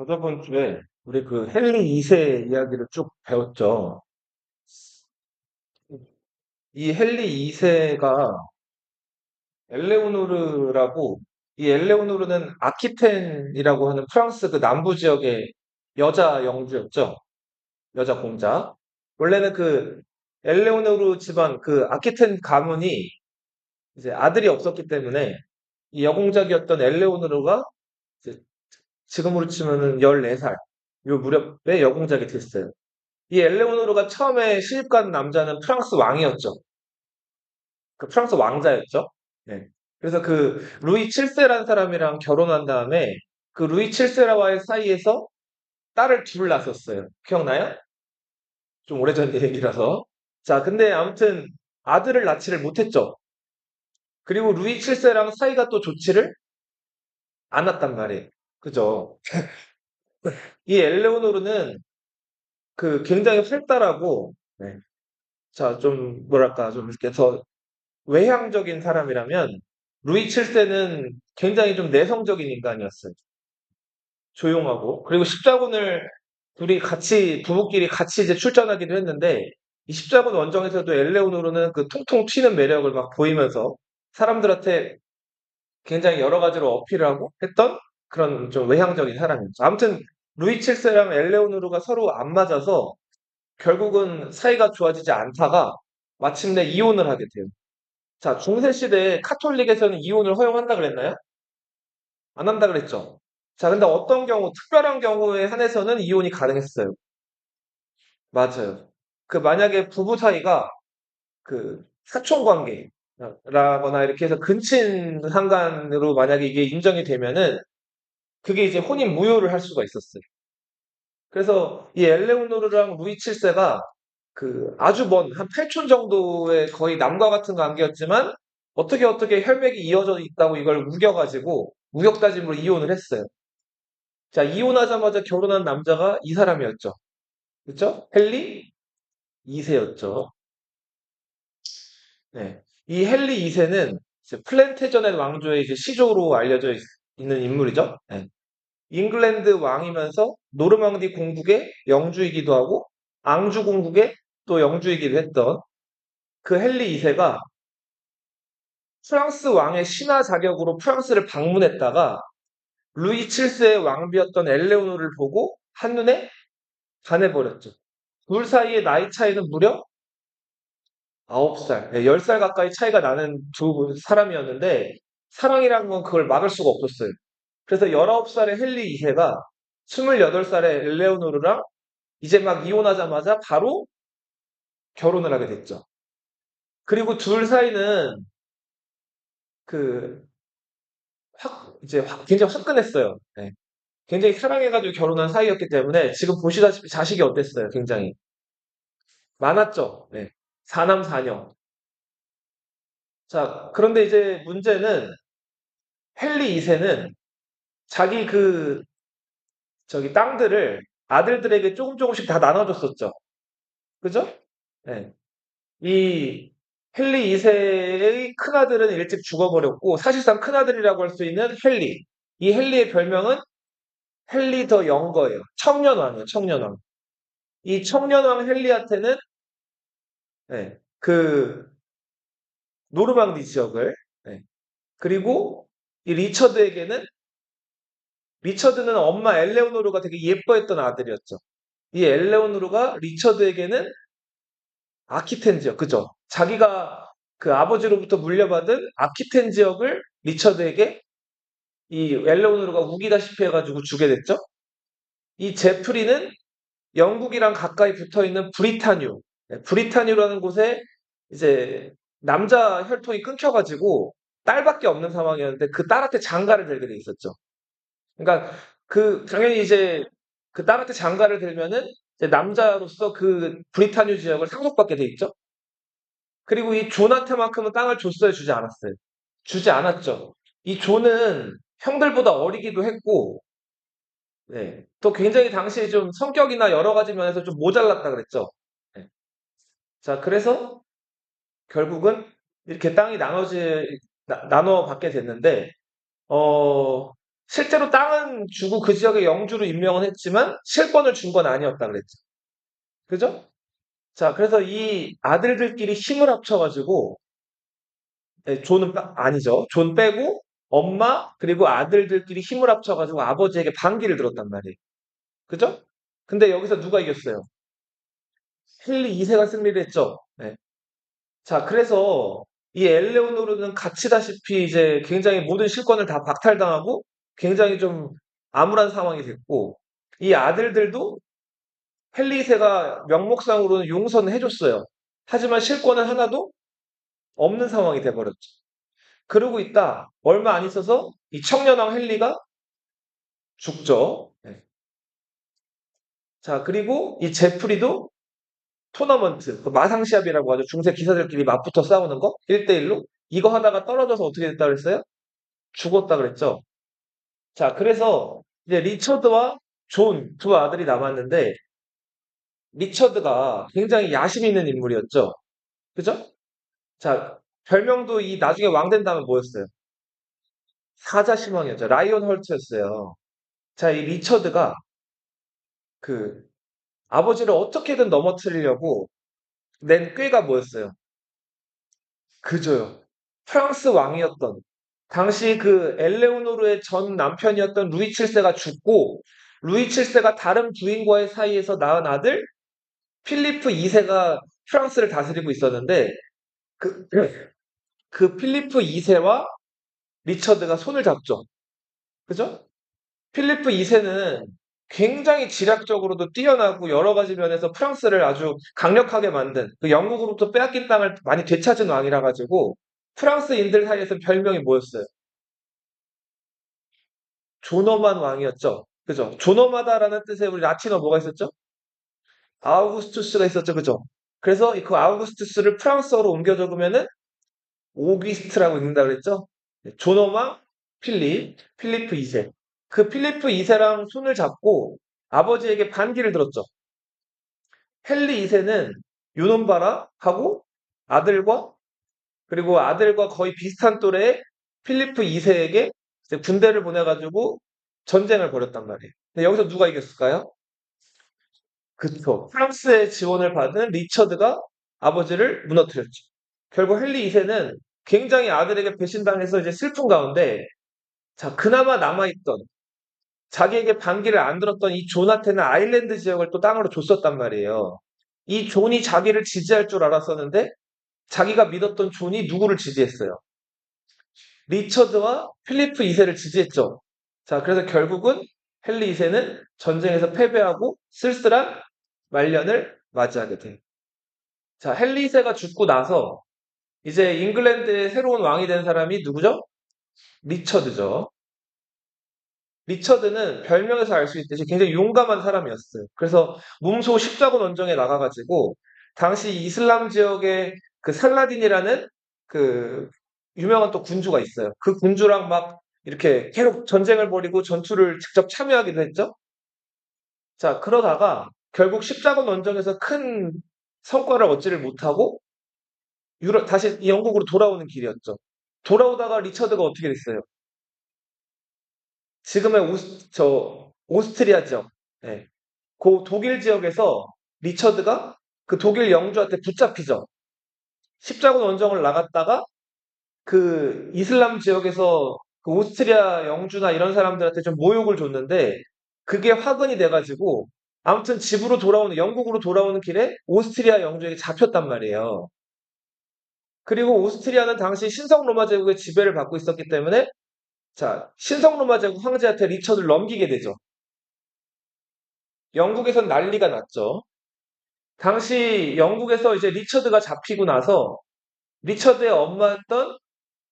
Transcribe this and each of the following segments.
저저번 주에 우리 그 헨리 2세 이야기를 쭉 배웠죠. 이 헨리 2세가 엘레오노르라고, 이 엘레오노르는 아키텐이라고 하는 프랑스 그 남부 지역의 여자 영주였죠. 여자 공자. 원래는 그 엘레오노르 집안 그 아키텐 가문이 이제 아들이 없었기 때문에 이 여공작이었던 엘레오노르가 이제 지금으로 치면은 14살 요 무렵에 여공작이 됐어요. 이 엘레오노르가 처음에 시집간 남자는 프랑스 왕이었죠. 그 프랑스 왕자였죠. 네. 그래서 그 루이 7세라는 사람이랑 결혼한 다음에 그 루이 7세와의 사이에서 딸을 둘 낳았었어요. 기억나요? 좀 오래전 얘기라서. 자, 근데 아무튼 아들을 낳지를 못했죠. 그리고 루이 7세랑 사이가 또 좋지를 않았단 말이에요. 그죠? 이 엘레오노르는 그 굉장히 활달하고, 네. 자, 좀 뭐랄까, 좀 이렇게 더 외향적인 사람이라면 루이 7세는 굉장히 좀 내성적인 인간이었어요. 조용하고. 그리고 십자군을 둘이 같이, 부부끼리 같이 이제 출전하기도 했는데, 이 십자군 원정에서도 엘레오노르는 그 통통 튀는 매력을 막 보이면서 사람들한테 굉장히 여러 가지로 어필을 하고 했던 그런 좀 외향적인 사람이었죠. 아무튼 루이 7세랑 엘레오노르가 서로 안 맞아서 결국은 사이가 좋아지지 않다가 마침내 이혼을 하게 돼요. 자, 중세 시대에 카톨릭에서는 이혼을 허용한다 그랬나요? 안 한다 그랬죠. 자, 근데 어떤 경우, 특별한 경우에 한해서는 이혼이 가능했어요. 맞아요. 그 만약에 부부 사이가 그 사촌 관계라거나 이렇게 해서 근친 상간으로 만약에 이게 인정이 되면은 그게 이제 혼인 무효를 할 수가 있었어요. 그래서 이 엘레오노르랑 루이 7세가 그 아주 먼 한 8촌 정도의 거의 남과 같은 관계였지만 어떻게 혈맥이 이어져 있다고 이걸 우겨가지고 우격다짐으로 이혼을 했어요. 자, 이혼하자마자 결혼한 남자가 이 사람이었죠. 그죠? 헨리 2세였죠. 네. 이 헨리 2세는 플랜테전의 왕조의 이제 시조로 알려져 있는 인물이죠. 네. 잉글랜드 왕이면서 노르망디 공국의 영주이기도 하고 앙주 공국의 또 영주이기도 했던 그 헨리 2세가 프랑스 왕의 신하 자격으로 프랑스를 방문했다가 루이 7세의 왕비였던 엘레오노를 보고 한눈에 반해버렸죠. 둘 사이의 나이 차이는 무려 9살, 10살 가까이 차이가 나는 두 사람이었는데 사랑이란 건 그걸 막을 수가 없었어요. 그래서 19살의 헨리 2세가 28살의 엘레오노르랑 이제 막 이혼하자마자 바로 결혼을 하게 됐죠. 그리고 둘 사이는 그 이제 굉장히 화끈했어요. 네. 굉장히 사랑해가지고 결혼한 사이였기 때문에 지금 보시다시피 자식이 어땠어요? 굉장히 많았죠. 네. 4남 4녀. 자, 그런데 이제 문제는 헨리 2세는 자기 그 저기 땅들을 아들들에게 조금 조금씩 다 나눠줬었죠. 그죠? 네. 이 헨리 2세의 큰아들은 일찍 죽어버렸고 사실상 큰아들이라고 할 수 있는 헨리. 이 헨리의 별명은 헨리 더 영거예요. 청년왕이에요. 청년왕. 이 청년왕 헨리한테는 네, 그 노르망디 지역을 네, 그리고 이 리처드는 엄마 엘레오노르가 되게 예뻐했던 아들이었죠. 이 엘레오노르가 리처드에게는 아키텐 지역, 그죠? 자기가 그 아버지로부터 물려받은 아키텐 지역을 리처드에게 이 엘레오노르가 우기다시피 해가지고 주게 됐죠. 이 제프리는 영국이랑 가까이 붙어 있는 브리타뉴, 네, 브리타뉴라는 곳에 이제 남자 혈통이 끊겨가지고 딸밖에 없는 상황이었는데 그 딸한테 장가를 들게 돼 있었죠. 그러니까 그 당연히 이제 그 딸한테 장가를 들면은 이제 남자로서 그 브리타뉴 지역을 상속받게 돼 있죠. 그리고 이 존한테만큼은 땅을 줬어요, 주지 않았어요? 주지 않았죠. 이 존은 형들보다 어리기도 했고, 네. 또 굉장히 당시에 좀 성격이나 여러 가지 면에서 좀 모자랐다 그랬죠. 네. 자, 그래서 결국은 이렇게 땅이 나눠 받게 됐는데, 어, 실제로 땅은 주고 그 지역의 영주로 임명은 했지만 실권을 준 건 아니었다 그랬죠. 그죠? 자, 그래서 이 아들들끼리 힘을 합쳐가지고, 존은 아니죠. 존 빼고 엄마 그리고 아들들끼리 힘을 합쳐가지고 아버지에게 반기를 들었단 말이에요. 그죠? 근데 여기서 누가 이겼어요? 헨리 2세가 승리를 했죠. 네. 자, 그래서 이 엘레오노르는 같이다시피 이제 굉장히 모든 실권을 다 박탈당하고 굉장히 좀 암울한 상황이 됐고, 이 아들들도 헨리 2세가 명목상으로는 용서는 해줬어요. 하지만 실권은 하나도 없는 상황이 돼버렸죠. 그러고 있다 얼마 안 있어서 이 청년왕 헨리가 죽죠. 네. 자, 그리고 이 제프리도 토너먼트, 그 마상시합이라고 하죠. 중세 기사들끼리 맞붙어 싸우는 거 1대1로 이거 하다가 떨어져서 어떻게 됐다 그랬어요? 죽었다 그랬죠. 자, 그래서 이제 리처드와 존 두 아들이 남았는데 리처드가 굉장히 야심 있는 인물이었죠. 그죠? 자, 별명도 이 나중에 왕 된다면 뭐였어요? 사자신왕이었죠. 라이온 헐트였어요. 자, 이 리처드가 그 아버지를 어떻게든 넘어뜨리려고 낸 꾀가 뭐였어요? 그저요. 프랑스 왕이었던 당시 그 엘레오노르의 전 남편이었던 루이 7세가 죽고 루이 7세가 다른 부인과의 사이에서 낳은 아들 필리프 2세가 프랑스를 다스리고 있었는데 그, 그 필리프 2세와 리처드가 손을 잡죠. 그죠? 필리프 2세는 굉장히 지략적으로도 뛰어나고 여러 가지 면에서 프랑스를 아주 강력하게 만든 그 영국으로부터 빼앗긴 땅을 많이 되찾은 왕이라 가지고 프랑스인들 사이에서 별명이 뭐였어요? 존엄한 왕이었죠. 그죠? 존엄하다라는 뜻의 우리 라틴어 뭐가 있었죠? 아우구스투스가 있었죠. 그죠? 그래서 그 아우구스투스를 프랑스어로 옮겨 적으면은 오기스트라고 읽는다 그랬죠? 네, 존엄왕 필리프 2세. 그 필리프 2세랑 손을 잡고 아버지에게 반기를 들었죠. 헨리 2세는 요놈 봐라 하고 아들과 그리고 아들과 거의 비슷한 또래의 필리프 2세에게 군대를 보내가지고 전쟁을 벌였단 말이에요. 근데 여기서 누가 이겼을까요? 그쵸. 프랑스의 지원을 받은 리처드가 아버지를 무너뜨렸죠. 결국 헨리 2세는 굉장히 아들에게 배신당해서 이제 슬픈 가운데 자, 그나마 남아있던 자기에게 반기를 안 들었던 이 존한테는 아일랜드 지역을 또 땅으로 줬었단 말이에요. 이 존이 자기를 지지할 줄 알았었는데 자기가 믿었던 존이 누구를 지지했어요? 리처드와 필리프 2세를 지지했죠. 자, 그래서 결국은 헨리 2세는 전쟁에서 패배하고 쓸쓸한 말년을 맞이하게 돼요. 자, 헨리 2세가 죽고 나서 이제 잉글랜드의 새로운 왕이 된 사람이 누구죠? 리처드죠. 리처드는 별명에서 알 수 있듯이 굉장히 용감한 사람이었어요. 그래서 몸소 십자군 원정에 나가가지고 당시 이슬람 지역의 그 살라딘이라는 그 유명한 또 군주가 있어요. 그 군주랑 막 이렇게 계속 전쟁을 벌이고 전투를 직접 참여하기도 했죠. 자, 그러다가 결국 십자군 원정에서 큰 성과를 얻지를 못하고 다시 영국으로 돌아오는 길이었죠. 돌아오다가 리처드가 어떻게 됐어요? 지금의 오스트리아 지역, 예. 그 독일 지역에서 리처드가 그 독일 영주한테 붙잡히죠. 십자군 원정을 나갔다가 그 이슬람 지역에서 그 오스트리아 영주나 이런 사람들한테 좀 모욕을 줬는데 그게 화근이 돼가지고 아무튼 집으로 돌아오는 영국으로 돌아오는 길에 오스트리아 영주에게 잡혔단 말이에요. 그리고 오스트리아는 당시 신성 로마 제국의 지배를 받고 있었기 때문에 자 신성 로마 제국 황제한테 리처드를 넘기게 되죠. 영국에선 난리가 났죠. 당시 영국에서 이제 리처드가 잡히고 나서 리처드의 엄마였던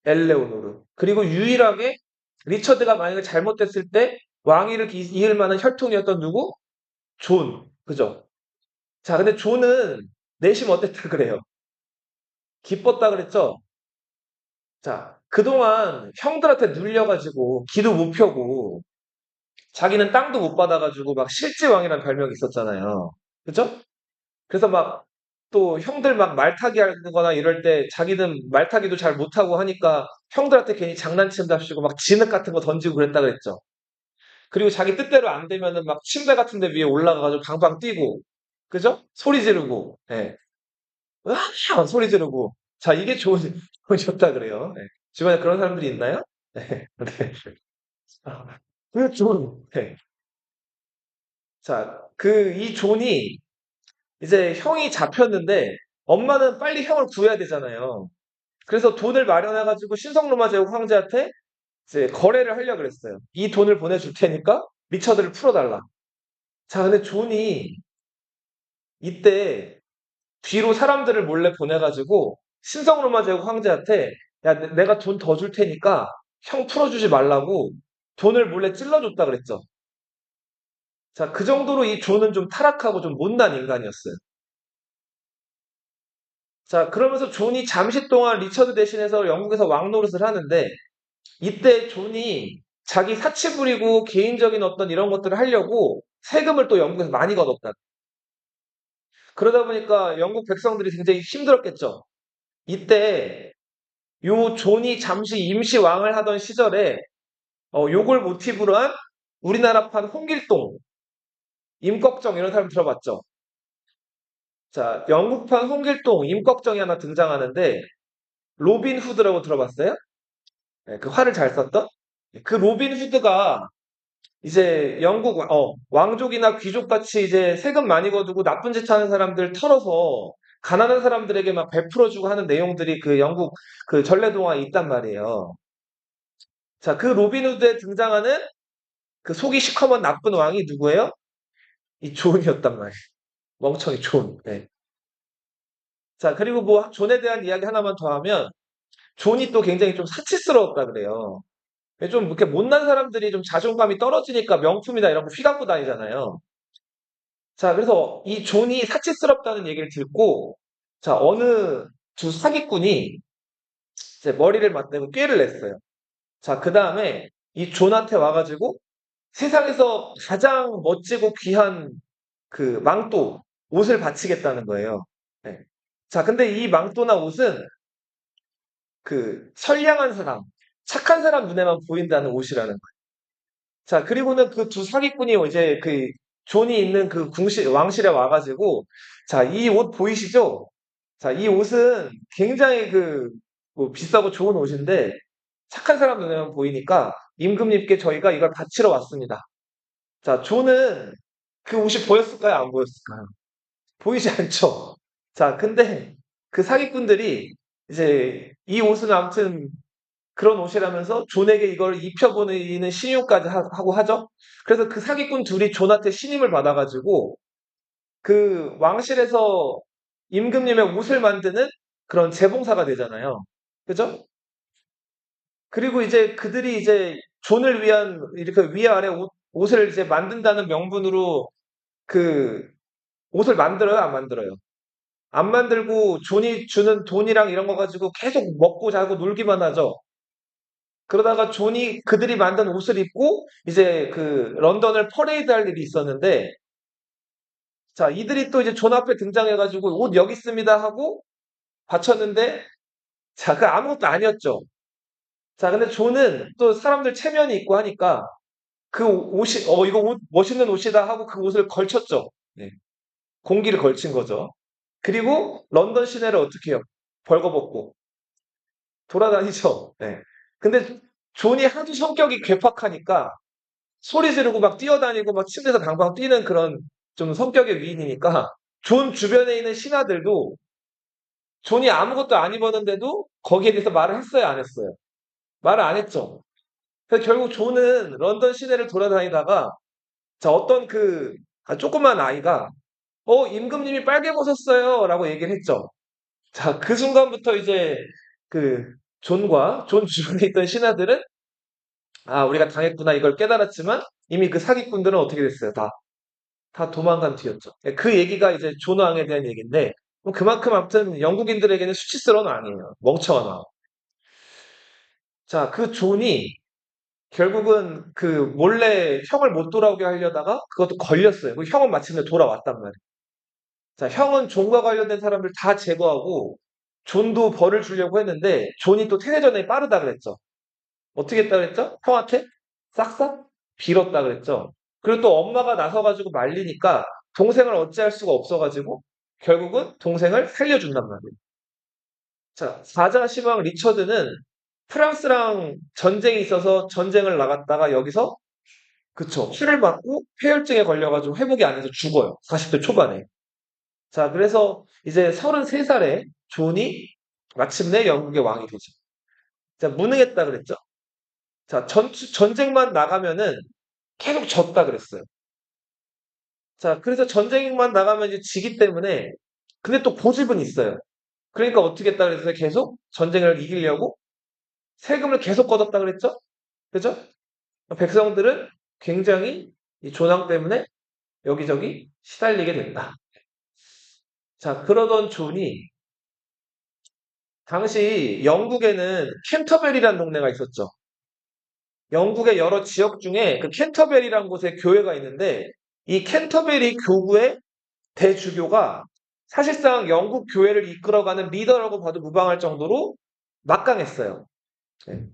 엘레오노르 그리고 유일하게 리처드가 만약에 잘못됐을 때 왕위를 이을 만한 혈통이었던 누구? 존. 그죠? 자, 근데 존은 내심 어땠다 그래요? 기뻤다 그랬죠? 자, 그동안 형들한테 눌려가지고 기도 못 펴고 자기는 땅도 못 받아가지고 막 실지왕이라는 별명이 있었잖아요. 그죠? 그래서 막 또 형들 막 말타기 하거나 이럴 때 자기는 말타기도 잘 못하고 하니까 형들한테 괜히 장난친답시고 막 진흙 같은 거 던지고 그랬다 그랬죠. 그리고 자기 뜻대로 안 되면은 막 침대 같은 데 위에 올라가가지고 방방 뛰고, 그죠? 소리 지르고, 예. 으아! 소리 지르고. 자, 이게 좋은, 좋다 그래요. 예. 주변에 그런 사람들이 있나요? 네. 네. 아, 그 존. 네. 자, 이 존이 이제 형이 잡혔는데 엄마는 빨리 형을 구해야 되잖아요. 그래서 돈을 마련해가지고 신성로마 제국 황제한테 이제 거래를 하려고 그랬어요. 이 돈을 보내줄 테니까 리처드를 풀어달라. 자, 근데 존이 이때 뒤로 사람들을 몰래 보내가지고 신성로마 제국 황제한테 야, 내가 돈 더 줄 테니까 형 풀어주지 말라고 돈을 몰래 찔러줬다 그랬죠. 자, 그 정도로 이 존은 좀 타락하고 좀 못난 인간이었어요. 자, 그러면서 존이 잠시 동안 리처드 대신해서 영국에서 왕 노릇을 하는데 이때 존이 자기 사치 부리고 개인적인 어떤 이런 것들을 하려고 세금을 또 영국에서 많이 걷었다. 그러다 보니까 영국 백성들이 굉장히 힘들었겠죠. 이때 요 존이 잠시 임시 왕을 하던 시절에 요걸 모티브로 한 우리나라판 홍길동, 임꺽정 이런 사람 들어봤죠? 자, 영국판 홍길동, 임꺽정이 하나 등장하는데 로빈 후드라고 들어봤어요? 네, 그 활을 잘 썼던? 그 로빈 후드가 이제 영국 왕족이나 귀족같이 이제 세금 많이 거두고 나쁜 짓 하는 사람들 털어서 가난한 사람들에게 막 베풀어주고 하는 내용들이 그 영국 그 전래동화에 있단 말이에요. 자, 그 로빈 후드에 등장하는 그 속이 시커먼 나쁜 왕이 누구예요? 이 존이었단 말이에요. 멍청이 존. 네. 자, 그리고 뭐 존에 대한 이야기 하나만 더 하면 존이 또 굉장히 좀 사치스러웠다 그래요. 좀 이렇게 못난 사람들이 좀 자존감이 떨어지니까 명품이다 이런 거 휘감고 다니잖아요. 자, 그래서 이 존이 사치스럽다는 얘기를 듣고, 자, 어느 두 사기꾼이 이제 머리를 맞대고 꾀를 냈어요. 자, 그 다음에 이 존한테 와가지고 세상에서 가장 멋지고 귀한 그 망토, 옷을 바치겠다는 거예요. 네. 자, 근데 이 망토나 옷은 그 선량한 사람, 착한 사람 눈에만 보인다는 옷이라는 거예요. 자, 그리고는 그 두 사기꾼이 이제 그 존이 있는 그 왕실에 와가지고, 자, 이 옷 보이시죠? 자, 이 옷은 굉장히 뭐 비싸고 좋은 옷인데, 착한 사람 눈에만 보이니까, 임금님께 저희가 이걸 바치러 왔습니다. 자, 존은 그 옷이 보였을까요? 안 보였을까요? 보이지 않죠? 자, 근데 그 사기꾼들이 이제 이 옷은 아무튼 그런 옷이라면서 존에게 이걸 입혀보이는 신용까지 하고 하죠. 그래서 그 사기꾼 둘이 존한테 신임을 받아가지고 그 왕실에서 임금님의 옷을 만드는 그런 재봉사가 되잖아요. 그죠? 그리고 이제 그들이 이제 존을 위한 이렇게 위아래 옷을 이제 만든다는 명분으로 그 옷을 만들어요, 안 만들어요? 안 만들고 존이 주는 돈이랑 이런 거 가지고 계속 먹고 자고 놀기만 하죠. 그러다가 존이 그들이 만든 옷을 입고 이제 그 런던을 퍼레이드 할 일이 있었는데 자, 이들이 또 이제 존 앞에 등장해가지고 옷 여기 있습니다 하고 바쳤는데 자, 그 아무것도 아니었죠. 자, 근데 존은 또 사람들 체면이 있고 하니까 그 옷이, 이거 옷, 멋있는 옷이다 하고 그 옷을 걸쳤죠. 네. 공기를 걸친 거죠. 그리고 런던 시내를 어떻게 해요? 벌거벗고 돌아다니죠. 네. 근데 존이 하도 성격이 괴팍하니까 소리 지르고 막 뛰어다니고 막 침대에서 방방 뛰는 그런 좀 성격의 위인이니까 존 주변에 있는 신하들도 존이 아무것도 안 입었는데도 거기에 대해서 말을 했어요, 안 했어요? 말을 안 했죠. 그래서 결국 존은 런던 시내를 돌아다니다가 자, 어떤 조그만 아이가 임금님이 빨개 벗었어요 라고 얘기를 했죠. 자, 그 순간부터 이제 그 존과 존 주변에 있던 신하들은 아, 우리가 당했구나 이걸 깨달았지만 이미 그 사기꾼들은 어떻게 됐어요? 다 도망간 뒤였죠. 그 얘기가 이제 존 왕에 대한 얘기인데 뭐 그만큼 아무튼 영국인들에게는 수치스러운 왕이에요. 멍청한 왕. 자, 그 존이 결국은 그 몰래 형을 못 돌아오게 하려다가 그것도 걸렸어요. 그 형은 마침내 돌아왔단 말이에요. 자, 형은 존과 관련된 사람들 다 제거하고 존도 벌을 주려고 했는데 존이 또 태세전에 빠르다 그랬죠. 어떻게 했다 그랬죠? 형한테 싹싹 빌었다 그랬죠. 그리고 또 엄마가 나서가지고 말리니까 동생을 어찌할 수가 없어가지고 결국은 동생을 살려준단 말이에요. 자, 사자 시방 리처드는 프랑스랑 전쟁이 있어서 전쟁을 나갔다가 여기서 그쵸. 수를 맞고 폐혈증에 걸려가지고 회복이 안 돼서 죽어요. 40대 초반에. 자, 그래서 이제 33살에 존이 마침내 영국의 왕이 되죠. 자, 무능했다 그랬죠. 자, 전쟁만 나가면은 계속 졌다 그랬어요. 자, 그래서 전쟁만 나가면 이제 지기 때문에 근데 또 고집은 있어요. 그러니까 어떻게 했다 그랬어요? 계속 전쟁을 이기려고 세금을 계속 걷었다 그랬죠? 그죠? 백성들은 굉장히 이 조낭 때문에 여기저기 시달리게 된다. 자, 그러던 존이 당시 영국에는 캔터베리라는 동네가 있었죠. 영국의 여러 지역 중에 그 캔터베리라는 곳에 교회가 있는데 이 캔터베리 교구의 대주교가 사실상 영국 교회를 이끌어가는 리더라고 봐도 무방할 정도로 막강했어요. 네.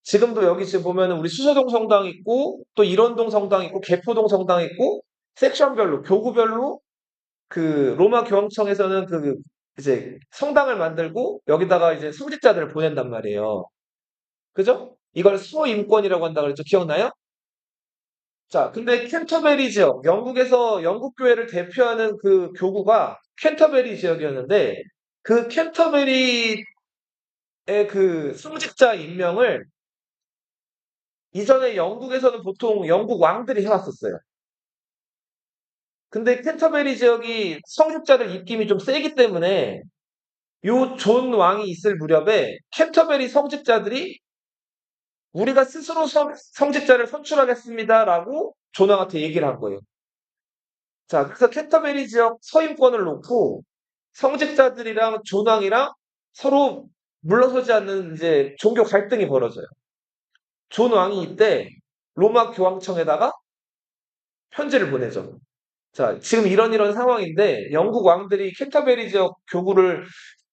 지금도 여기 지금 보면 우리 수서동 성당 있고 또 일원동 성당 있고 개포동 성당 있고 섹션별로 교구별로 그 로마 교황청에서는 그 이제 성당을 만들고 여기다가 이제 성직자들을 보낸단 말이에요. 그죠? 이걸 소임권이라고 한다 그랬죠. 기억나요? 자, 근데 캔터베리 지역, 영국에서 영국 교회를 대표하는 그 교구가 캔터베리 지역이었는데 그 캔터베리의 그 성직자 임명을 이전에 영국에서는 보통 영국 왕들이 해왔었어요. 근데 캔터베리 지역이 성직자들 입김이 좀 세기 때문에 요 존 왕이 있을 무렵에 캔터베리 성직자들이 우리가 스스로 성직자를 선출하겠습니다라고 존 왕한테 얘기를 한 거예요. 자, 그래서 캔터베리 지역 서임권을 놓고 성직자들이랑 존 왕이랑 서로 물러서지 않는 이제 종교 갈등이 벌어져요. 존 왕이 이때 로마 교황청에다가 편지를 보내죠. 자, 지금 이런 상황인데 영국 왕들이 캔터베리 지역 교구를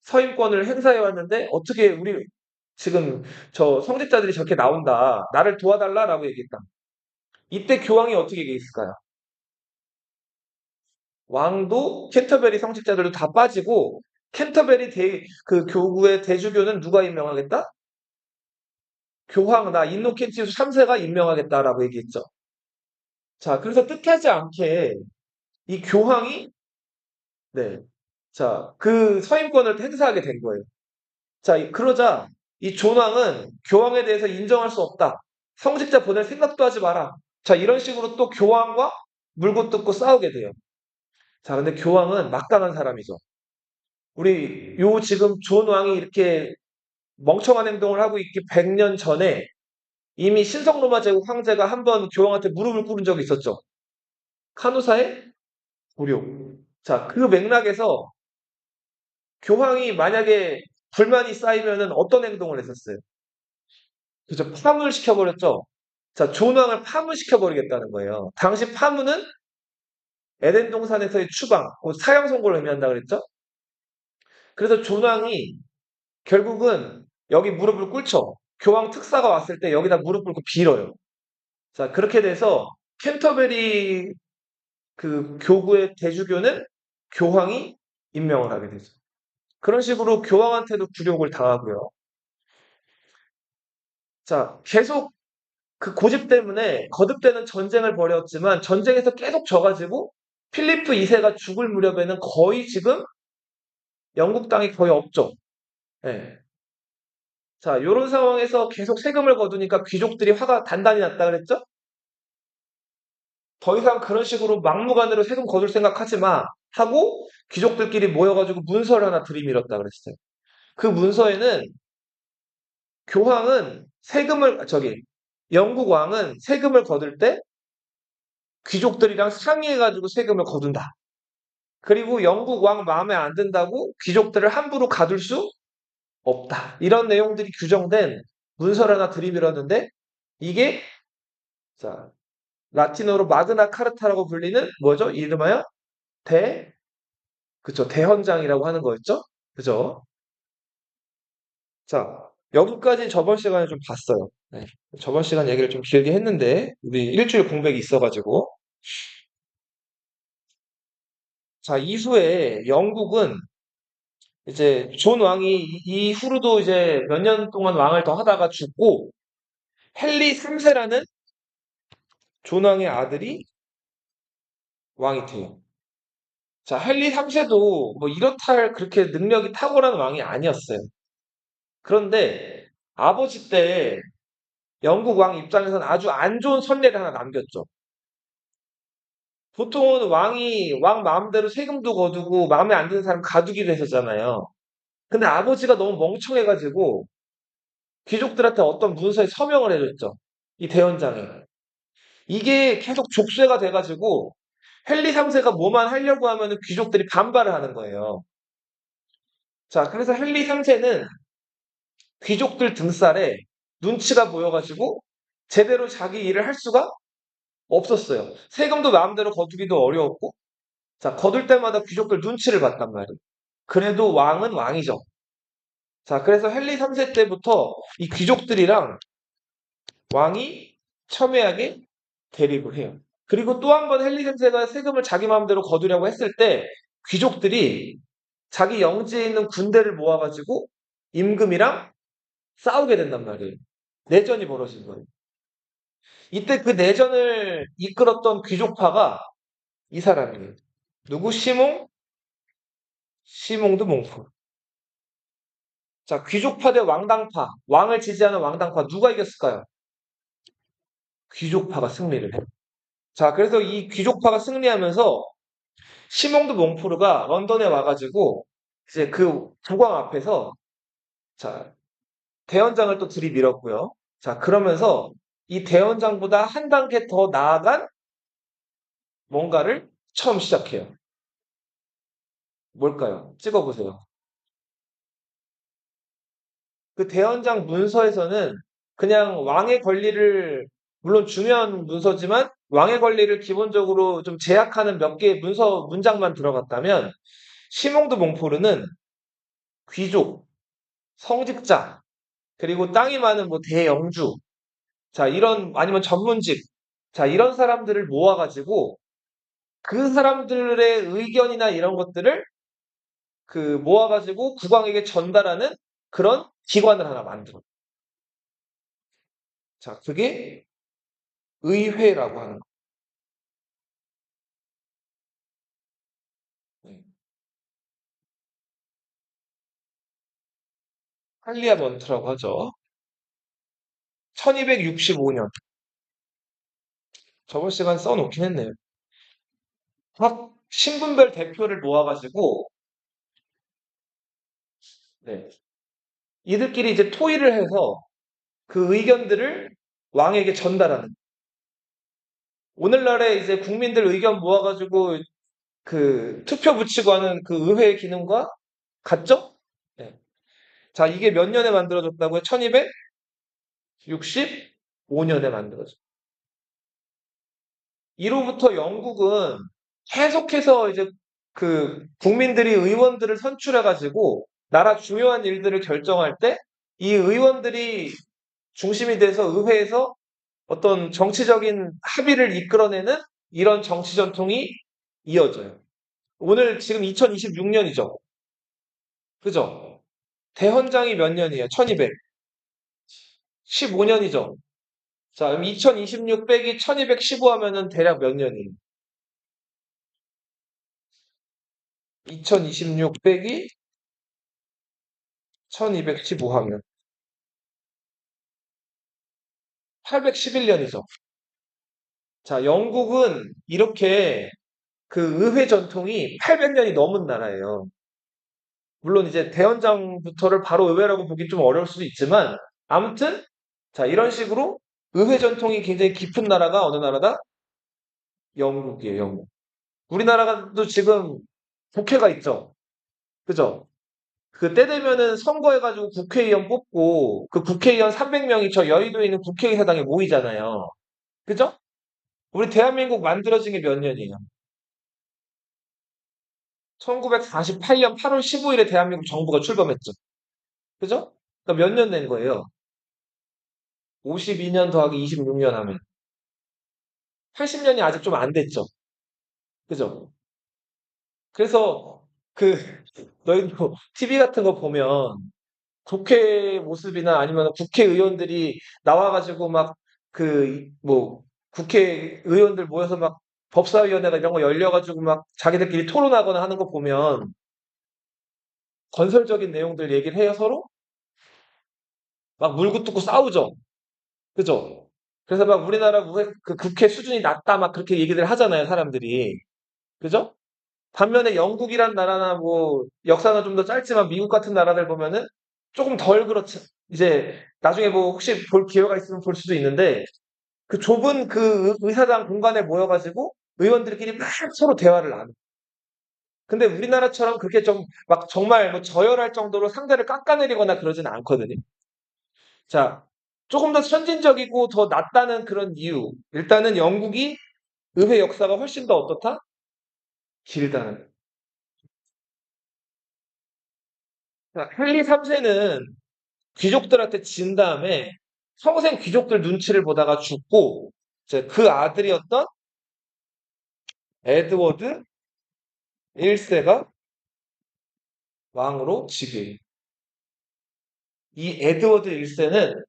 서임권을 행사해 왔는데 어떻게 우리 지금 저 성직자들이 저렇게 나온다. 나를 도와달라라고 얘기했다. 이때 교황이 어떻게 얘기했을까요? 왕도 캔터베리 성직자들도 다 빠지고 캔터베리 그 교구의 대주교는 누가 임명하겠다? 교황 나 인노켄티우스 3세가 임명하겠다라고 얘기했죠. 자, 그래서 뜻하지 않게 이 교황이 네. 자, 그 서임권을 행사하게 된 거예요. 자, 그러자 이 존왕은 교황에 대해서 인정할 수 없다. 성직자 보낼 생각도 하지 마라. 자, 이런 식으로 또 교황과 물고 뜯고 싸우게 돼요. 자, 근데 교황은 막강한 사람이죠. 우리 요 지금 존 왕이 이렇게 멍청한 행동을 하고 있기 100년 전에 이미 신성로마 제국 황제가 한번 교황한테 무릎을 꿇은 적이 있었죠. 카누사의 고려. 자, 그 맥락에서 교황이 만약에 불만이 쌓이면은 어떤 행동을 했었어요? 그죠? 파문을 시켜버렸죠. 자, 존 왕을 파문시켜버리겠다는 거예요. 당시 파문은 에덴 동산에서의 추방, 곧 사형 선고를 의미한다 그랬죠? 그래서 존 왕이 결국은 여기 무릎을 꿇죠. 교황 특사가 왔을 때 여기다 무릎 꿇고 빌어요. 자, 그렇게 돼서 캔터베리 그 교구의 대주교는 교황이 임명을 하게 되죠. 그런 식으로 교황한테도 굴욕을 당하고요. 자, 계속 그 고집 때문에 거듭되는 전쟁을 벌였지만 전쟁에서 계속 져가지고 필리프 2세가 죽을 무렵에는 거의 지금 영국 땅이 거의 없죠. 예. 자, 요런 상황에서 계속 세금을 거두니까 귀족들이 화가 단단히 났다 그랬죠? 더 이상 그런 식으로 막무가내로 세금 거둘 생각하지 마. 하고 귀족들끼리 모여가지고 문서를 하나 들이밀었다 그랬어요. 그 문서에는 교황은 영국 왕은 세금을 거둘 때 귀족들이랑 상의해가지고 세금을 거둔다. 그리고 영국 왕 마음에 안 든다고 귀족들을 함부로 가둘 수 없다. 이런 내용들이 규정된 문서를 하나 들이밀었는데 이게 자 라틴어로 마그나 카르타라고 불리는 뭐죠? 이름하여 대 그쵸 대헌장이라고 하는 거였죠? 그죠? 자 여기까지 저번 시간에 좀 봤어요. 네. 저번 시간 얘기를 좀 길게 했는데, 우리 일주일 공백이 있어가지고. 자, 이후에 영국은 이제 존 왕이 이후로도 이제 몇 년 동안 왕을 더 하다가 죽고, 헨리 3세라는 존 왕의 아들이 왕이 돼요. 자, 헨리 3세도 뭐 이렇다 할 그렇게 능력이 탁월한 왕이 아니었어요. 그런데 아버지 때 영국 왕 입장에서는 아주 안 좋은 선례를 하나 남겼죠. 보통은 왕이 왕 마음대로 세금도 거두고 마음에 안 드는 사람 가두기도 했었잖아요. 근데 아버지가 너무 멍청해가지고 귀족들한테 어떤 문서에 서명을 해줬죠. 이 대원장에. 이게 계속 족쇄가 돼가지고 헨리 3세가 뭐만 하려고 하면 귀족들이 반발을 하는 거예요. 자, 그래서 헨리 3세는 귀족들 등살에 눈치가 보여가지고 제대로 자기 일을 할 수가 없었어요. 세금도 마음대로 거두기도 어려웠고, 자, 거둘 때마다 귀족들 눈치를 봤단 말이에요. 그래도 왕은 왕이죠. 자, 그래서 헨리 3세 때부터 이 귀족들이랑 왕이 첨예하게 대립을 해요. 그리고 또 한 번 헨리 3세가 세금을 자기 마음대로 거두려고 했을 때 귀족들이 자기 영지에 있는 군대를 모아가지고 임금이랑 싸우게 된단 말이에요. 내전이 벌어진 거예요. 이때 그 내전을 이끌었던 귀족파가 이 사람이에요. 누구? 시몽? 시몽드 몽포르. 자, 귀족파 대 왕당파. 왕을 지지하는 왕당파. 누가 이겼을까요? 귀족파가 승리를 해요. 자, 그래서 이 귀족파가 승리하면서 시몽드 몽포르가 런던에 와가지고 이제 그 국왕 앞에서 자, 대원장을 또 들이밀었고요. 자, 그러면서 이 대원장보다 한 단계 더 나아간 뭔가를 처음 시작해요. 뭘까요? 찍어보세요. 그 대원장 문서에서는 그냥 왕의 권리를, 물론 중요한 문서지만 왕의 권리를 기본적으로 좀 제약하는 몇 개의 문서 문장만 들어갔다면 시몽드 몽포르는 귀족, 성직자, 그리고 땅이 많은 뭐 대영주, 자, 이런, 아니면 전문직, 자, 이런 사람들을 모아가지고 그 사람들의 의견이나 이런 것들을 그 모아가지고 국왕에게 전달하는 그런 기관을 하나 만들어요. 자, 그게 의회라고 하는 거예요. 할리아먼트라고 하죠. 1265년. 저번 시간 써놓긴 했네요. 각 신분별 대표를 모아가지고, 네. 이들끼리 이제 토의를 해서 그 의견들을 왕에게 전달하는. 오늘날에 이제 국민들 의견 모아가지고 그 투표 붙이고 하는 그 의회 기능과 같죠? 네. 자, 이게 몇 년에 만들어졌다고요? 1265년에 만들어졌어요. 이로부터 영국은 계속해서 이제 그 국민들이 의원들을 선출해가지고 나라 중요한 일들을 결정할 때 이 의원들이 중심이 돼서 의회에서 어떤 정치적인 합의를 이끌어내는 이런 정치 전통이 이어져요. 오늘 지금 2026년이죠. 그죠? 대헌장이 몇 년이에요? 1215년이죠. 자, 그럼 2026 빼기 1215 하면은 대략 몇 년이에요? 2026 빼기 1215 하면 811년이죠. 자, 영국은 이렇게 그 의회 전통이 800년이 넘은 나라예요. 물론 이제 대헌장부터를 바로 의회라고 보기 좀 어려울 수도 있지만 아무튼 자, 이런 식으로 의회 전통이 굉장히 깊은 나라가 어느 나라다? 영국이에요, 영국. 우리나라도 지금 국회가 있죠. 그죠? 그 때 되면은 선거해가지고 국회의원 뽑고 그 국회의원 300명이 저 여의도에 있는 국회의사당에 모이잖아요. 그죠? 우리 대한민국 만들어진 게 몇 년이에요? 1948년 8월 15일에 대한민국 정부가 출범했죠. 그죠? 그러니까 몇 년 된 거예요? 52년 더하기 26년 하면 80년이 아직 좀 안 됐죠. 그죠? 그래서 그 너희도 TV 같은 거 보면 국회 모습이나 아니면 국회의원들이 나와가지고 막 그 뭐 국회의원들 모여서 막 법사위원회가 이런 거 열려가지고 막 자기들끼리 토론하거나 하는 거 보면 건설적인 내용들 얘기를 해요 서로 막 물고 뜯고 싸우죠. 그죠? 그래서 막 우리나라 그 국회 수준이 낮다 막 그렇게 얘기들 하잖아요 사람들이. 그죠? 반면에 영국이란 나라나 뭐 역사는 좀 더 짧지만 미국 같은 나라들 보면은 조금 덜 그렇죠. 이제 나중에 뭐 혹시 볼 기회가 있으면 볼 수도 있는데 그 좁은 그 의사당 공간에 모여가지고 의원들끼리 막 서로 대화를 나눠. 근데 우리나라처럼 그렇게 좀 막 정말 뭐 저열할 정도로 상대를 깎아내리거나 그러진 않거든요. 자, 조금 더 선진적이고 더 낫다는 그런 이유. 일단은 영국이 의회 역사가 훨씬 더 어떻다? 길다는. 자, 헨리 3세는 귀족들한테 진 다음에 평생 귀족들 눈치를 보다가 죽고 이제 그 아들이었던 에드워드 1세가 왕으로 즉위. 이 에드워드 1세는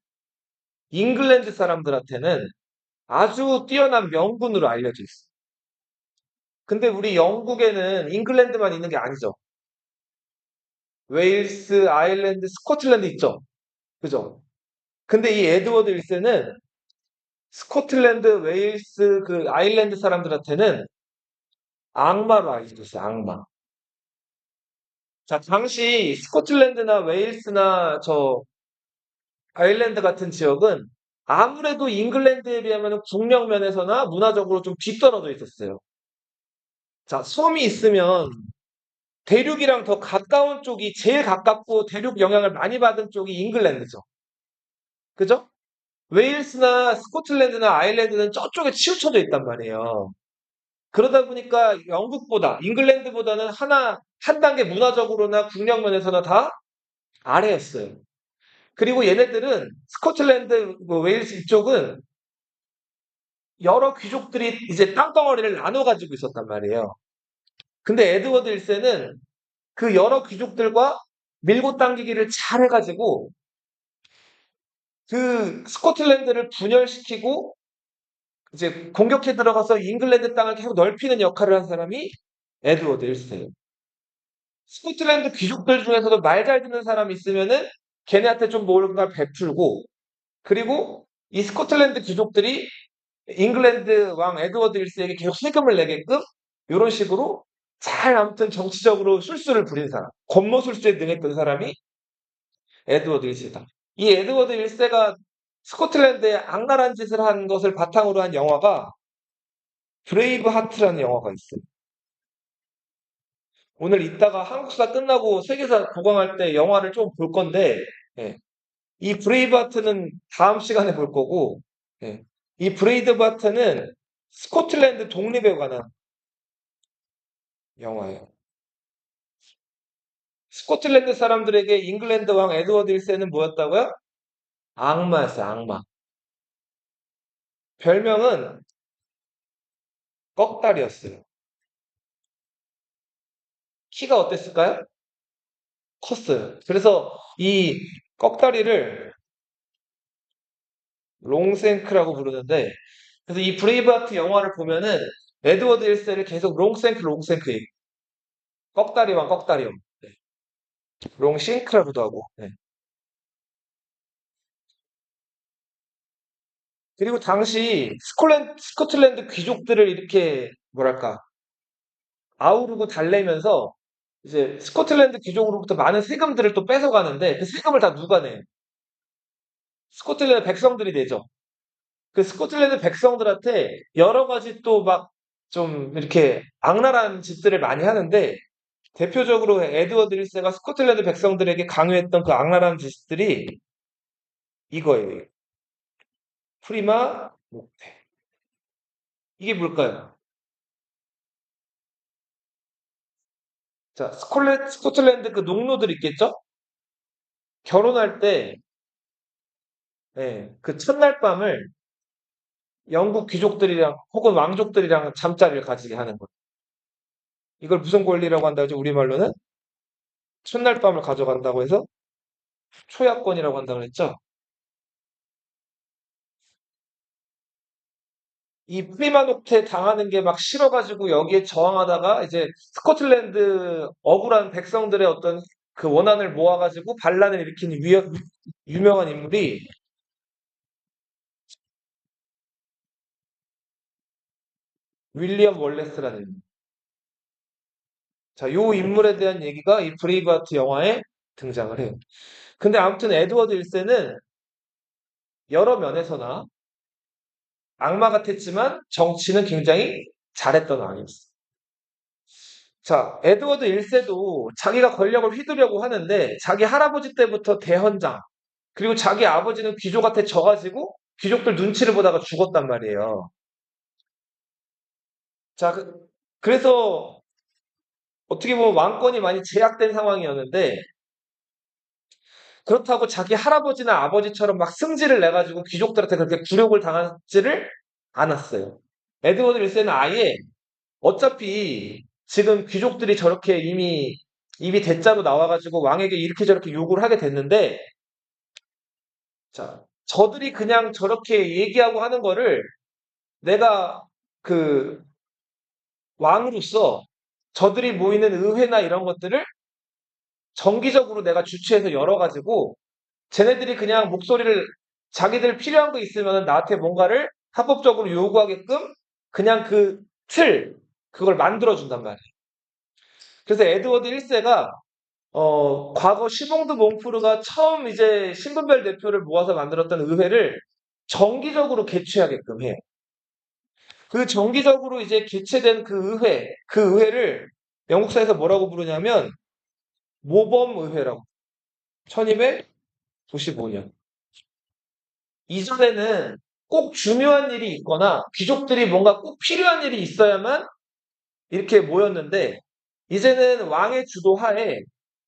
잉글랜드 사람들한테는 아주 뛰어난 명군으로 알려져 있어. 근데 우리 영국에는 잉글랜드만 있는 게 아니죠. 웨일스, 아일랜드, 스코틀랜드 있죠. 그죠? 근데 이 에드워드 1세는 스코틀랜드, 웨일스, 그 아일랜드 사람들한테는 악마로 알려져 있어요. 악마. 자, 당시 스코틀랜드나 웨일스나 저 아일랜드 같은 지역은 아무래도 잉글랜드에 비하면 국력 면에서나 문화적으로 좀 뒤떨어져 있었어요. 자, 섬이 있으면 대륙이랑 더 가까운 쪽이 제일 가깝고 대륙 영향을 많이 받은 쪽이 잉글랜드죠. 그죠? 웨일스나 스코틀랜드나 아일랜드는 저쪽에 치우쳐져 있단 말이에요. 그러다 보니까 영국보다, 잉글랜드보다는 한 단계 문화적으로나 국력 면에서나 다 아래였어요. 그리고 얘네들은 스코틀랜드, 뭐 웨일스 이쪽은 여러 귀족들이 이제 땅덩어리를 나눠 가지고 있었단 말이에요. 근데 에드워드 1세는 그 여러 귀족들과 밀고 당기기를 잘 해가지고 그 스코틀랜드를 분열시키고 이제 공격해 들어가서 잉글랜드 땅을 계속 넓히는 역할을 한 사람이 에드워드 1세예요. 스코틀랜드 귀족들 중에서도 말 잘 듣는 사람이 있으면은 걔네한테 좀 뭔가 베풀고 그리고 이 스코틀랜드 귀족들이 잉글랜드 왕 에드워드 1세에게 계속 세금을 내게끔 이런 식으로 잘 아무튼 정치적으로 술수를 부린 사람, 권모 술수에 능했던 사람이 에드워드 1세다. 이 에드워드 1세가 스코틀랜드에 악랄한 짓을 한 것을 바탕으로 한 영화가 브레이브 하트라는 영화가 있어요. 오늘 이따가 한국사 끝나고 세계사 구경할 때 영화를 좀 볼 건데, 예. 이 브레이브 하트는 다음 시간에 볼 거고, 예. 이 브레이브 하트는 스코틀랜드 독립에 관한 영화예요. 스코틀랜드 사람들에게 잉글랜드 왕 에드워드 1세는 뭐였다고요? 악마였어요, 악마. 별명은 꺽다리였어요. 키가 어땠을까요? 컸어요. 그래서 이 꺽다리를 롱생크라고 부르는데, 그래서 이 브레이브하트 영화를 보면은 에드워드 1세를 계속 롱생크 얘기. 꺽다리왕, 꺽다리왕. 네. 롱싱크라고도 하고. 네. 그리고 당시 스코틀랜드 귀족들을 이렇게 뭐랄까 아우르고 달래면서 이제 스코틀랜드 귀족으로부터 많은 세금들을 또 뺏어가는데 그 세금을 다 누가 내? 스코틀랜드 백성들이 내죠. 그 스코틀랜드 백성들한테 여러 가지 또 막 좀 이렇게 악랄한 짓들을 많이 하는데 대표적으로 에드워드 1세가 스코틀랜드 백성들에게 강요했던 그 악랄한 짓들이 이거예요. 프리마 목테. 이게 뭘까요? 자, 스코틀랜드 그 농노들 있겠죠? 결혼할 때, 예, 그 첫날 밤을 영국 귀족들이랑 혹은 왕족들이랑 잠자리를 가지게 하는 거예요. 이걸 무슨 권리라고 한다 죠 우리말로는 첫날 밤을 가져간다고 해서 초약권이라고 한다고 했죠. 이 프리마노테 당하는 게 막 싫어가지고 여기에 저항하다가 이제 스코틀랜드 억울한 백성들의 어떤 그 원한을 모아가지고 반란을 일으킨 유명한 인물이 윌리엄 월레스라는 인물. 자, 요 인물에 대한 얘기가 이 브레이브하트 영화에 등장을 해요. 근데 아무튼 에드워드 1세는 여러 면에서나 악마 같았지만 정치는 굉장히 잘했던 왕이었어. 자, 에드워드 1세도 자기가 권력을 휘두려고 하는데 자기 할아버지 때부터 대헌장, 그리고 자기 아버지는 귀족한테 져가지고 귀족들 눈치를 보다가 죽었단 말이에요. 자, 그래서 어떻게 보면 왕권이 많이 제약된 상황이었는데 그렇다고 자기 할아버지나 아버지처럼 막 승질을 내가지고 귀족들한테 그렇게 굴욕을 당하지를 않았어요. 에드워드 1세는 아예 어차피 지금 귀족들이 저렇게 이미 입이 대자로 나와가지고 왕에게 이렇게 저렇게 요구를 하게 됐는데, 자, 저들이 그냥 저렇게 얘기하고 하는 거를 내가 그 왕으로서 저들이 모이는 의회나 이런 것들을 정기적으로 내가 주최해서 열어가지고 쟤네들이 그냥 목소리를 자기들 필요한 거 있으면 나한테 뭔가를 합법적으로 요구하게끔 그냥 그 틀, 그걸 만들어준단 말이에요. 그래서 에드워드 1세가 과거 시봉드 몽프르가 처음 이제 신분별 대표를 모아서 만들었던 의회를 정기적으로 개최하게끔 해요. 그 정기적으로 이제 개최된 그 의회를 영국사에서 뭐라고 부르냐면 모범의회라고. 1295년. 이전에는 꼭 중요한 일이 있거나 귀족들이 뭔가 꼭 필요한 일이 있어야만 이렇게 모였는데 이제는 왕의 주도하에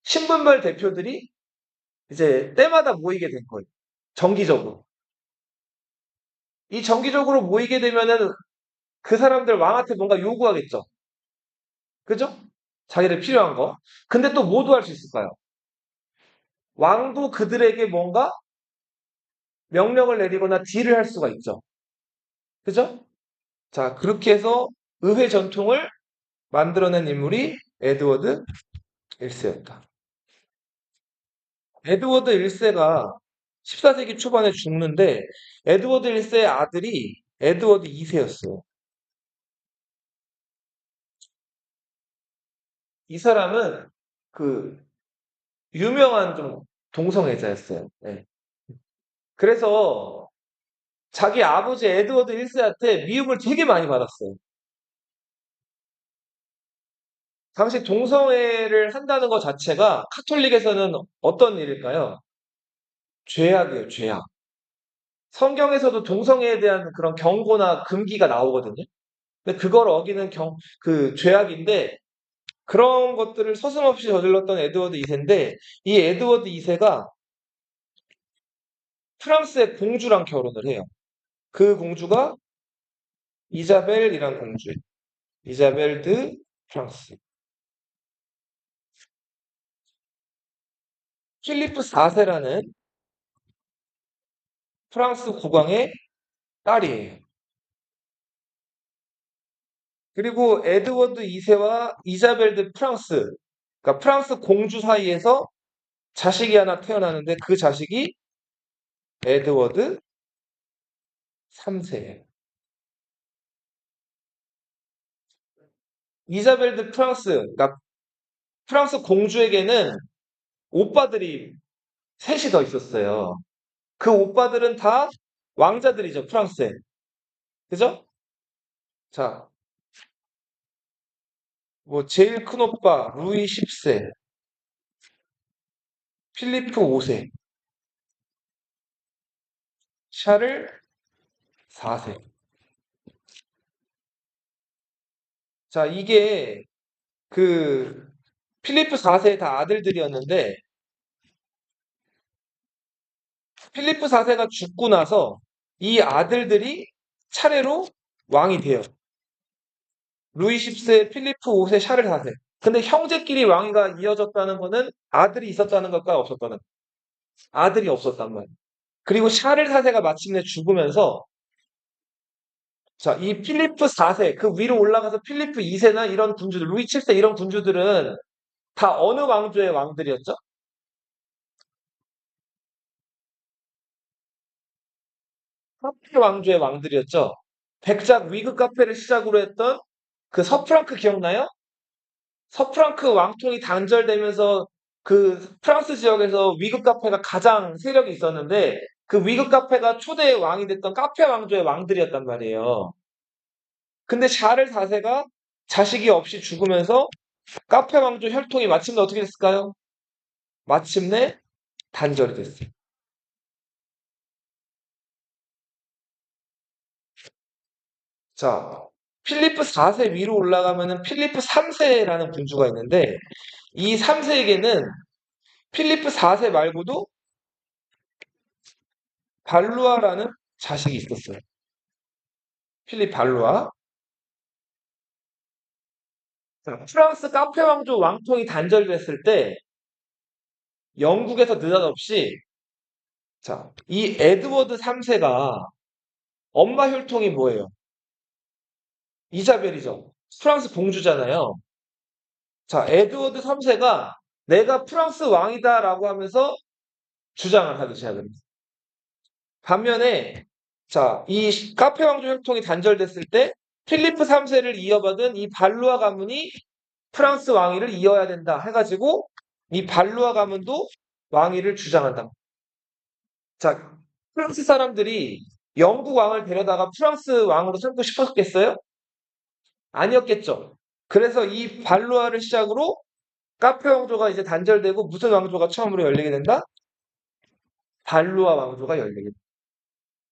신분별 대표들이 이제 때마다 모이게 된 거예요. 정기적으로. 이 정기적으로 모이게 되면은 그 사람들 왕한테 뭔가 요구하겠죠. 그죠? 자기들 필요한 거. 근데 또 모두 할 수 있을까요? 왕도 그들에게 뭔가 명령을 내리거나 딜을 할 수가 있죠. 그죠? 자, 그렇게 해서 의회 전통을 만들어낸 인물이 에드워드 1세였다. 에드워드 1세가 14세기 초반에 죽는데 에드워드 1세의 아들이 에드워드 2세였어요. 이 사람은 그 유명한 좀 동성애자였어요. 예. 그래서 자기 아버지 에드워드 1세한테 미움을 되게 많이 받았어요. 당시 동성애를 한다는 것 자체가 카톨릭에서는 어떤 일일까요? 죄악이에요, 죄악. 성경에서도 동성애에 대한 그런 경고나 금기가 나오거든요. 근데 그걸 어기는 그 죄악인데 그런 것들을 서슴없이 저질렀던 에드워드 2세인데 이 에드워드 2세가 프랑스의 공주랑 결혼을 해요. 그 공주가 이자벨이란 공주예요. 이자벨 드 프랑스. 필리프 4세라는 프랑스 국왕의 딸이에요. 그리고 에드워드 2세와 이자벨 드 프랑스, 그러니까 프랑스 공주 사이에서 자식이 하나 태어나는데 그 자식이 에드워드 3세예요. 이자벨 드 프랑스, 그러니까 프랑스 공주에게는 오빠들이 셋이 더 있었어요. 그 오빠들은 다 왕자들이죠, 프랑스에. 그죠? 자, 뭐 제일 큰 오빠 루이 10세, 필리프 5세, 샤를 4세. 자, 이게 그 필리프 4세 다 아들들이었는데 필리프 4세가 죽고 나서 이 아들들이 차례로 왕이 돼요. 루이 10세, 필리프 5세, 샤를 4세. 근데 형제끼리 왕위가 이어졌다는 거는 아들이 있었다는 것과 없었다는 거. 아들이 없었단 말이에요. 그리고 샤를 4세가 마침내 죽으면서 자, 이 필리프 4세, 그 위로 올라가서 필리프 2세나 이런 군주들, 루이 7세 이런 군주들은 다 어느 왕조의 왕들이었죠? 카페 왕조의 왕들이었죠. 백작 위그 카페를 시작으로 했던 그 서프랑크 기억나요? 서프랑크 왕통이 단절되면서 그 프랑스 지역에서 위그 카페가 가장 세력이 있었는데 그 위그 카페가 초대 왕이 됐던 카페 왕조의 왕들이었단 말이에요. 근데 샤를 4세가 자식이 없이 죽으면서 카페 왕조 혈통이 마침내 어떻게 됐을까요? 마침내 단절이 됐어요. 자, 필리프 4세 위로 올라가면은 필리프 3세라는 군주가 있는데 이 3세에게는 필리프 4세 말고도 발루아라는 자식이 있었어요. 필립 발루아. 자, 프랑스 카페 왕조 왕통이 단절됐을 때 영국에서 느닷없이 자, 이 에드워드 3세가 엄마 혈통이 뭐예요? 이자벨이죠. 프랑스 공주잖아요. 자, 에드워드 3세가 내가 프랑스 왕이다라고 하면서 주장을 하기 시작합니다. 반면에 자, 이 카페 왕조 혈통이 단절됐을 때 필리프 3세를 이어받은 이 발루아 가문이 프랑스 왕위를 이어야 된다 해가지고 이 발루아 가문도 왕위를 주장한다. 자, 프랑스 사람들이 영국 왕을 데려다가 프랑스 왕으로 삼고 싶었겠어요? 아니었겠죠. 그래서 이 발루아를 시작으로 카페 왕조가 이제 단절되고 무슨 왕조가 처음으로 열리게 된다? 발루아 왕조가 열리게 된다.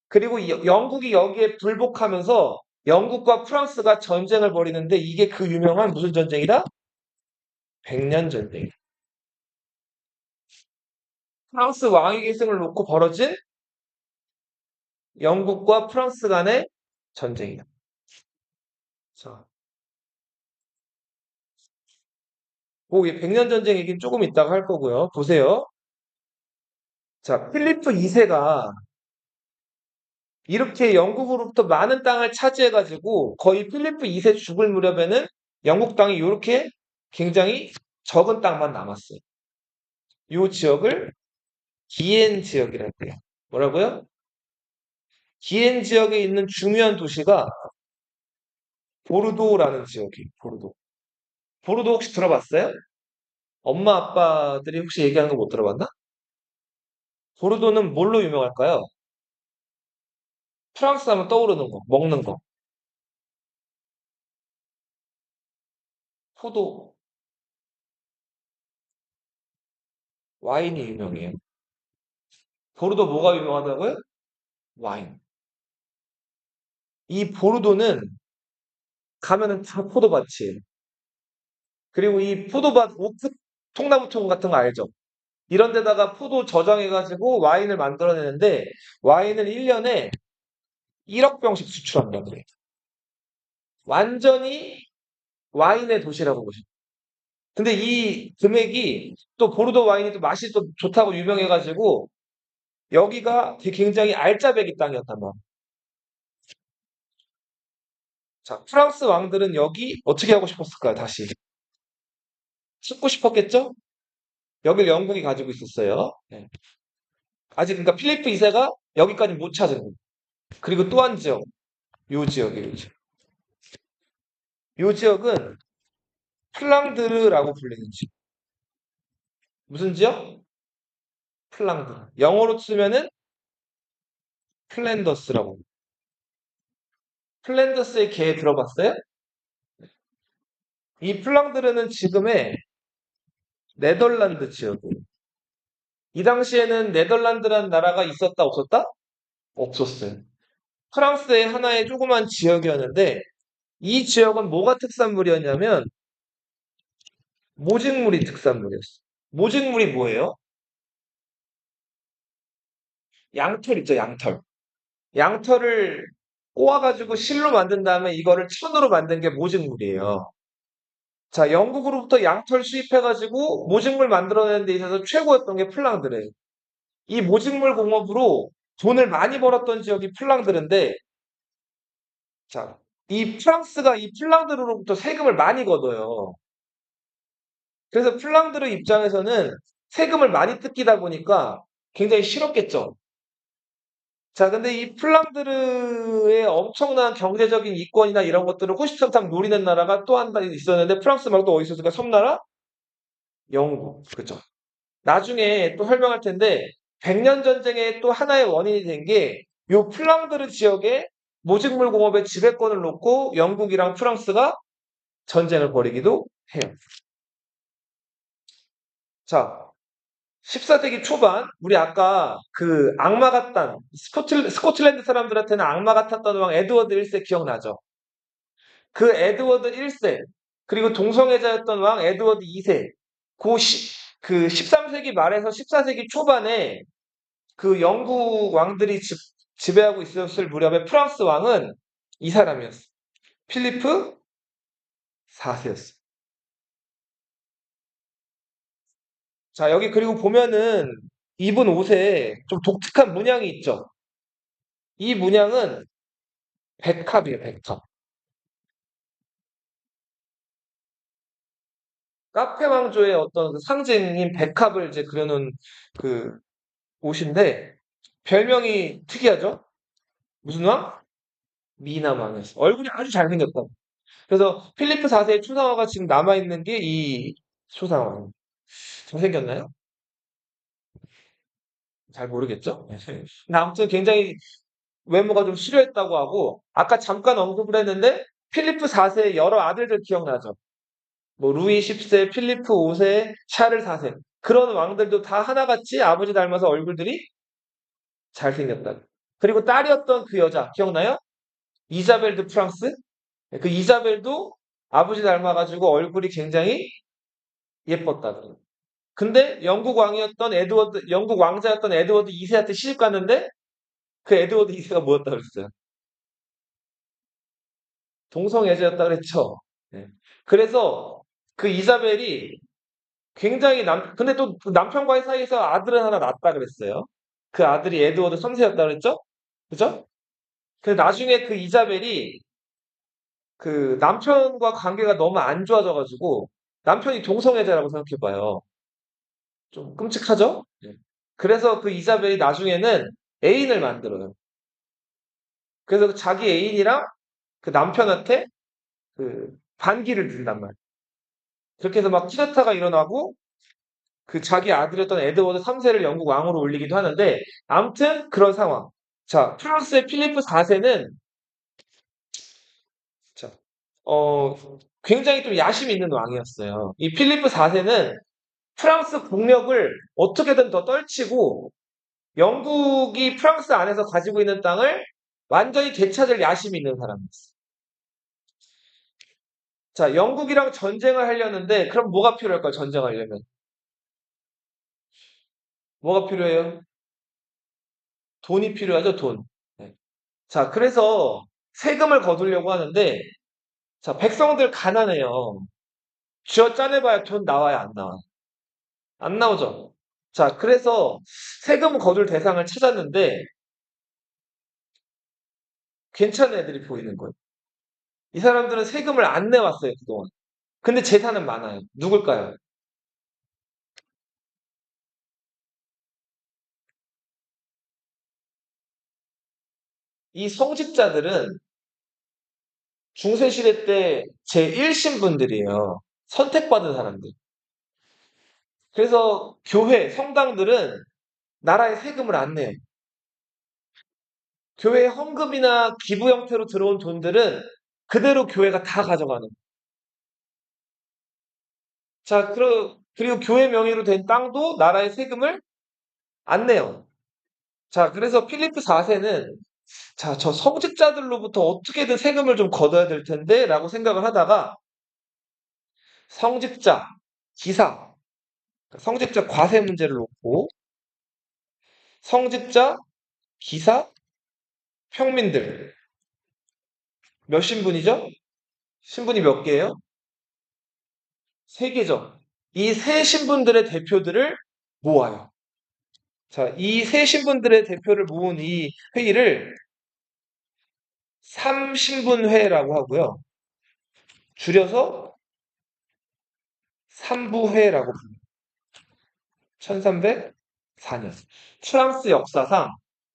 그리고 영국이 여기에 불복하면서 영국과 프랑스가 전쟁을 벌이는데 이게 그 유명한 무슨 전쟁이다? 백년 전쟁이다. 프랑스 왕위 계승을 놓고 벌어진 영국과 프랑스 간의 전쟁이다. 자, 이 백년 전쟁 얘기는 조금 이따가 할 거고요. 보세요. 자, 필리프 2세가 이렇게 영국으로부터 많은 땅을 차지해가지고 거의 필리프 2세 죽을 무렵에는 영국 땅이 이렇게 굉장히 적은 땅만 남았어요. 이 지역을 기엔 지역이라고 해요. 뭐라고요? 기엔 지역에 있는 중요한 도시가 보르도라는 지역이에요. 보르도. 보르도 혹시 들어봤어요? 엄마 아빠들이 혹시 얘기하는 거 못 들어봤나? 보르도는 뭘로 유명할까요? 프랑스 하면 떠오르는 거, 먹는 거. 포도, 와인이 유명해요. 보르도 뭐가 유명하다고요? 와인. 이 보르도는 가면은 다 포도밭이에요. 그리고 이 포도밭 오크 통나무통 같은 거 알죠? 이런 데다가 포도 저장해가지고 와인을 만들어내는데 와인을 1년에 1억 병씩 수출한다고 그래요. 완전히 와인의 도시라고 보시죠. 근데 이 금액이 또 보르도 와인이 또 맛이 또 좋다고 유명해가지고 여기가 굉장히 알짜배기 땅이었단 말이에요. 자, 프랑스 왕들은 여기 어떻게 하고 싶었을까요? 다시 찾고 싶었겠죠? 여길 영국이 가지고 있었어요. 네. 아직 그러니까 필리프 2세가 여기까지 못 찾은 거예요. 그리고 또 한 지역, 요 지역이에요. 요 지역. 요 지역은 플랑드르라고 불리는 지역. 무슨 지역? 플랑드르. 영어로 쓰면은 플랜더스라고. 플랜더스의 개 들어봤어요? 이 플랑드르는 지금의 네덜란드 지역이에요. 이 당시에는 네덜란드라는 나라가 있었다 없었다? 없었어요. 프랑스의 하나의 조그만 지역이었는데 이 지역은 뭐가 특산물이었냐면 모직물이 특산물이었어요. 모직물이 뭐예요? 양털 있죠, 양털. 양털을 꼬아가지고 실로 만든 다음에 이거를 천으로 만든 게 모직물이에요. 자, 영국으로부터 양털 수입해가지고 모직물 만들어내는 데 있어서 최고였던 게 플랑드르예요. 이 모직물 공업으로 돈을 많이 벌었던 지역이 플랑드르인데, 자, 이 프랑스가 이 플랑드르로부터 세금을 많이 걷어요. 그래서 플랑드르 입장에서는 세금을 많이 뜯기다 보니까 굉장히 싫었겠죠. 자, 근데 이 플랑드르의 엄청난 경제적인 이권이나 이런 것들을 호시탐탐 노리는 나라가 또 한 나라 있었는데 프랑스 말고 또 어디 있었을까? 섬나라? 영국. 그죠. 나중에 또 설명할 텐데 백년 전쟁의 또 하나의 원인이 된 게 요 플랑드르 지역에 모직물 공업의 지배권을 놓고 영국이랑 프랑스가 전쟁을 벌이기도 해요. 자, 14세기 초반 우리 아까 그 악마 같단 스코틀랜드 사람들한테는 악마 같았던 왕 에드워드 1세 기억나죠? 그 에드워드 1세 그리고 동성애자였던 왕 에드워드 2세 그 13세기 말에서 14세기 초반에 그 영국 왕들이 지배하고 있었을 무렵에 프랑스 왕은 이 사람이었어. 필리프 4세였어. 자, 여기 그리고 보면은 입은 옷에 좀 독특한 문양이 있죠. 이 문양은 백합이에요, 백합. 카페 왕조의 어떤 그 상징인 백합을 이제 그려놓은 그 옷인데 별명이 특이하죠? 무슨 왕? 미남 왕이었어. 얼굴이 아주 잘생겼다. 그래서 필리프 4세의 초상화가 지금 남아있는 게 이 초상화. 잘생겼나요? 잘 모르겠죠? 근데 아무튼 굉장히 외모가 좀 수려했다고 하고 아까 잠깐 언급을 했는데 필리프 4세의 여러 아들들 기억나죠? 뭐 루이 10세, 필리프 5세, 샤를 4세 그런 왕들도 다 하나같이 아버지 닮아서 얼굴들이 잘생겼다. 그리고 딸이었던 그 여자 기억나요? 이자벨 드 프랑스? 그 이자벨도 아버지 닮아가지고 얼굴이 굉장히 예뻤다. 근데 영국 왕자였던 에드워드 2세한테 시집 갔는데 그 에드워드 2세가 뭐였다 그랬어요? 동성애자였다 그랬죠. 네. 그래서 그 이자벨이 굉장히 근데 또그 남편과의 사이에서 아들은 하나 낳았다 그랬어요. 그 아들이 에드워드 3세였다 그랬죠? 그죠? 근데 나중에 그 이자벨이 그 남편과 관계가 너무 안 좋아져가지고 남편이 동성애자라고 생각해봐요. 좀 끔찍하죠? 네. 그래서 그 이자벨이 나중에는 애인을 만들어요. 그래서 자기 애인이랑 그 남편한테 그 반기를 드린단 말이에요. 그렇게 해서 막 쿠데타가 일어나고 그 자기 아들이었던 에드워드 3세를 영국 왕으로 올리기도 하는데 아무튼 그런 상황. 자, 프랑스의 필리프 4세는 자, 어, 굉장히 좀 야심 있는 왕이었어요. 이 필리프 4세는 프랑스 국력을 어떻게든 더 떨치고 영국이 프랑스 안에서 가지고 있는 땅을 완전히 되찾을 야심이 있는 사람이었어요. 자, 영국이랑 전쟁을 하려는데 그럼 뭐가 필요할까요? 전쟁하려면 뭐가 필요해요? 돈이 필요하죠, 돈. 네. 자, 그래서 세금을 거두려고 하는데 자, 백성들 가난해요. 쥐어 짜내봐야 돈 나와요, 안 나와? 안 나오죠. 자, 그래서 세금 거둘 대상을 찾았는데 괜찮은 애들이 보이는 거예요. 이 사람들은 세금을 안 내왔어요, 그동안. 근데 재산은 많아요. 누굴까요? 이 성직자들은 중세시대 때 제1신분들이에요. 선택받은 사람들. 그래서 교회, 성당들은 나라에 세금을 안 내요. 교회 헌금이나 기부 형태로 들어온 돈들은 그대로 교회가 다 가져가는 거예요. 자, 그리고 교회 명의로 된 땅도 나라에 세금을 안 내요. 자, 그래서 필리프 4세는 자, 저 성직자들로부터 어떻게든 세금을 좀 걷어야 될 텐데 라고 생각을 하다가 성직자, 기사, 성직자 과세 문제를 놓고 성직자, 기사, 평민들. 몇 신분이죠? 신분이 몇 개예요? 세 개죠. 이 세 신분들의 대표들을 모아요. 자, 이 세 신분들의 대표를 모은 이 회의를 삼신분회라고 하고요. 줄여서 삼부회라고 부릅니다. 1304년. 프랑스 역사상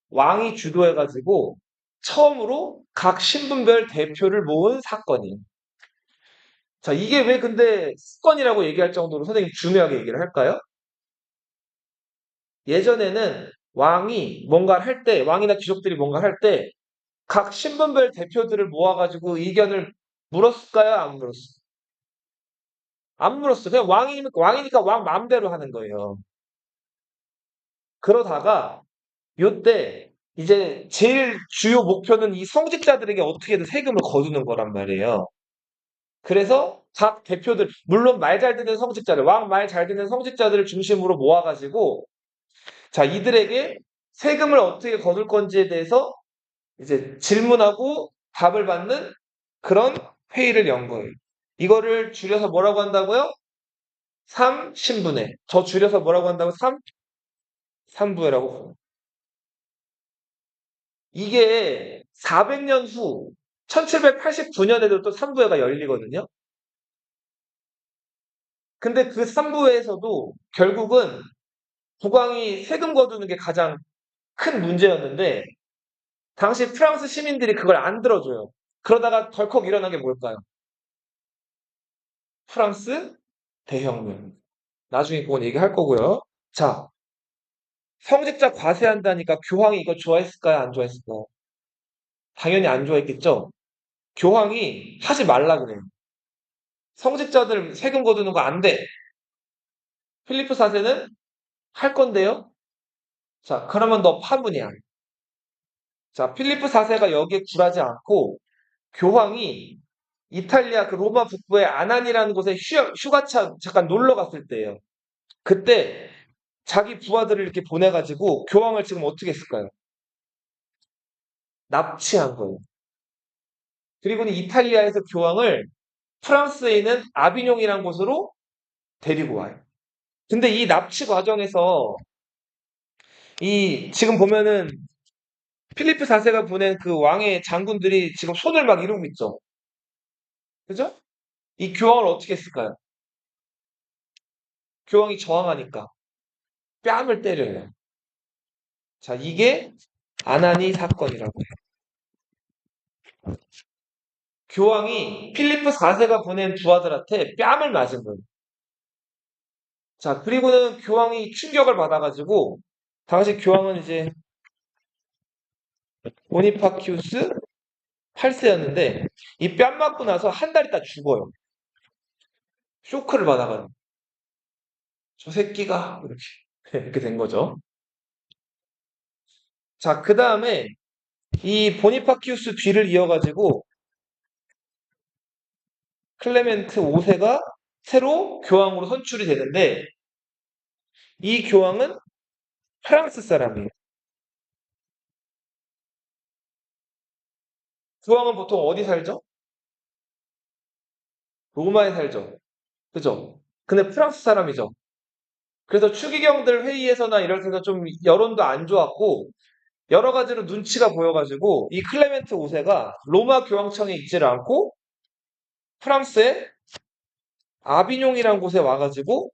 왕이 주도해가지고 처음으로 각 신분별 대표를 모은 사건이에요. 자, 이게 왜 근데 습관이라고 얘기할 정도로 선생님 중요하게 얘기를 할까요? 예전에는 왕이 뭔가를 할 때, 왕이나 귀족들이 뭔가를 할 때, 각 신분별 대표들을 모아가지고 의견을 물었을까요? 안 물었어요? 안 물었어요. 그냥 왕이니까 왕 마음대로 하는 거예요. 그러다가, 요때, 이제 제일 주요 목표는 이 성직자들에게 어떻게든 세금을 거두는 거란 말이에요. 그래서 각 대표들, 물론 말 잘 듣는 성직자들, 왕 말 잘 듣는 성직자들을 중심으로 모아가지고, 자, 이들에게 세금을 어떻게 거둘 건지에 대해서 이제 질문하고 답을 받는 그런 회의를 연 거예요. 이거를 줄여서 뭐라고 한다고요? 3신분회. 저 줄여서 뭐라고 한다고? 3부회라고. 이게 400년 후 1789년에도 또 3부회가 열리거든요. 근데 그 3부회에서도 결국은 국왕이 세금 거두는 게 가장 큰 문제였는데 당시 프랑스 시민들이 그걸 안 들어줘요. 그러다가 덜컥 일어난 게 뭘까요? 프랑스 대혁명. 나중에 그건 얘기할 거고요. 자, 성직자 과세한다니까 교황이 이거 좋아했을까요? 안 좋아했을까요? 당연히 안 좋아했겠죠? 교황이 하지 말라 그래요. 성직자들 세금 거두는 거 안 돼. 필리프 4세는 할 건데요? 자, 그러면 너 파문이야. 자, 필리프 4세가 여기에 굴하지 않고 교황이 이탈리아 그 로마 북부의 아난이라는 곳에 휴가차 잠깐 놀러 갔을 때예요. 그때 자기 부하들을 이렇게 보내가지고 교황을 지금 어떻게 했을까요? 납치한 거예요. 그리고는 이탈리아에서 교황을 프랑스에 있는 아비뇽이라는 곳으로 데리고 와요. 근데 이 납치 과정에서 이 지금 보면은 필리프 4세가 보낸 그 왕의 장군들이 지금 손을 막 이루고 있죠. 그죠? 이 교황을 어떻게 했을까요? 교황이 저항하니까 뺨을 때려요. 자, 이게 아나니 사건이라고 해요. 교황이 필리프 4세가 보낸 부하들한테 뺨을 맞은 거예요. 자, 그리고는 교황이 충격을 받아가지고 당시 교황은 이제 보니파키우스 8세였는데 이 뺨 맞고 나서 한 달 있다 죽어요. 쇼크를 받아가지고 저 새끼가 이렇게 이렇게 된 거죠. 자, 그 다음에 이 보니파키우스 뒤를 이어가지고 클레멘트 5세가 새로 교황으로 선출이 되는데 이 교황은 프랑스 사람이에요. 교황은 보통 어디 살죠? 로마에 살죠. 그죠? 근데 프랑스 사람이죠. 그래서 추기경들 회의에서나 이럴 때도 좀 여론도 안 좋았고 여러 가지로 눈치가 보여가지고 이 클레멘트 5세가 로마 교황청에 있지를 않고 프랑스의 아비뇽이라는 곳에 와가지고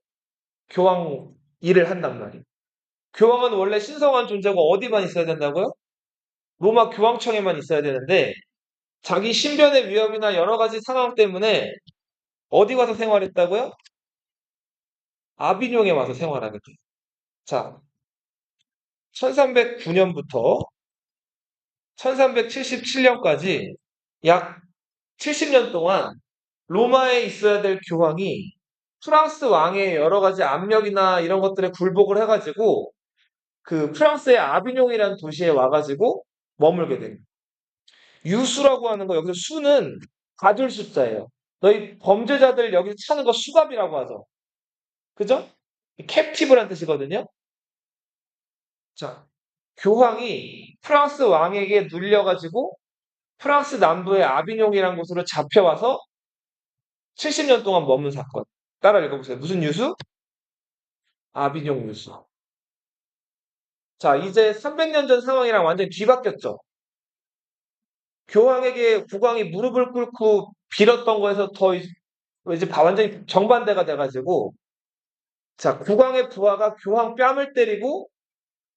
교황 일을 한단 말이에요. 교황은 원래 신성한 존재고 어디만 있어야 된다고요? 로마 교황청에만 있어야 되는데 자기 신변의 위협이나 여러 가지 상황 때문에 어디 가서 생활했다고요? 아비뇽에 와서 생활하게 돼요. 자, 1309년부터 1377년까지 약 70년 동안 로마에 있어야 될 교황이 프랑스 왕의 여러 가지 압력이나 이런 것들에 굴복을 해가지고 그 프랑스의 아비뇽이라는 도시에 와가지고 머물게 됩니다. 유수라고 하는 거 여기서 수는 가둘 숫자예요. 너희 범죄자들 여기서 차는 거 수갑이라고 하죠. 그죠? 캡티브란 뜻이거든요. 자, 교황이 프랑스 왕에게 눌려가지고 프랑스 남부의 아비뇽이라는 곳으로 잡혀와서 70년 동안 머문 사건. 따라 읽어보세요. 무슨 유수? 아비뇽 유수. 자, 이제 300년 전 상황이랑 완전히 뒤바뀌었죠. 교황에게 국왕이 무릎을 꿇고 빌었던 거에서 더 이제 완전히 정반대가 돼가지고, 자, 국왕의 부하가 교황 뺨을 때리고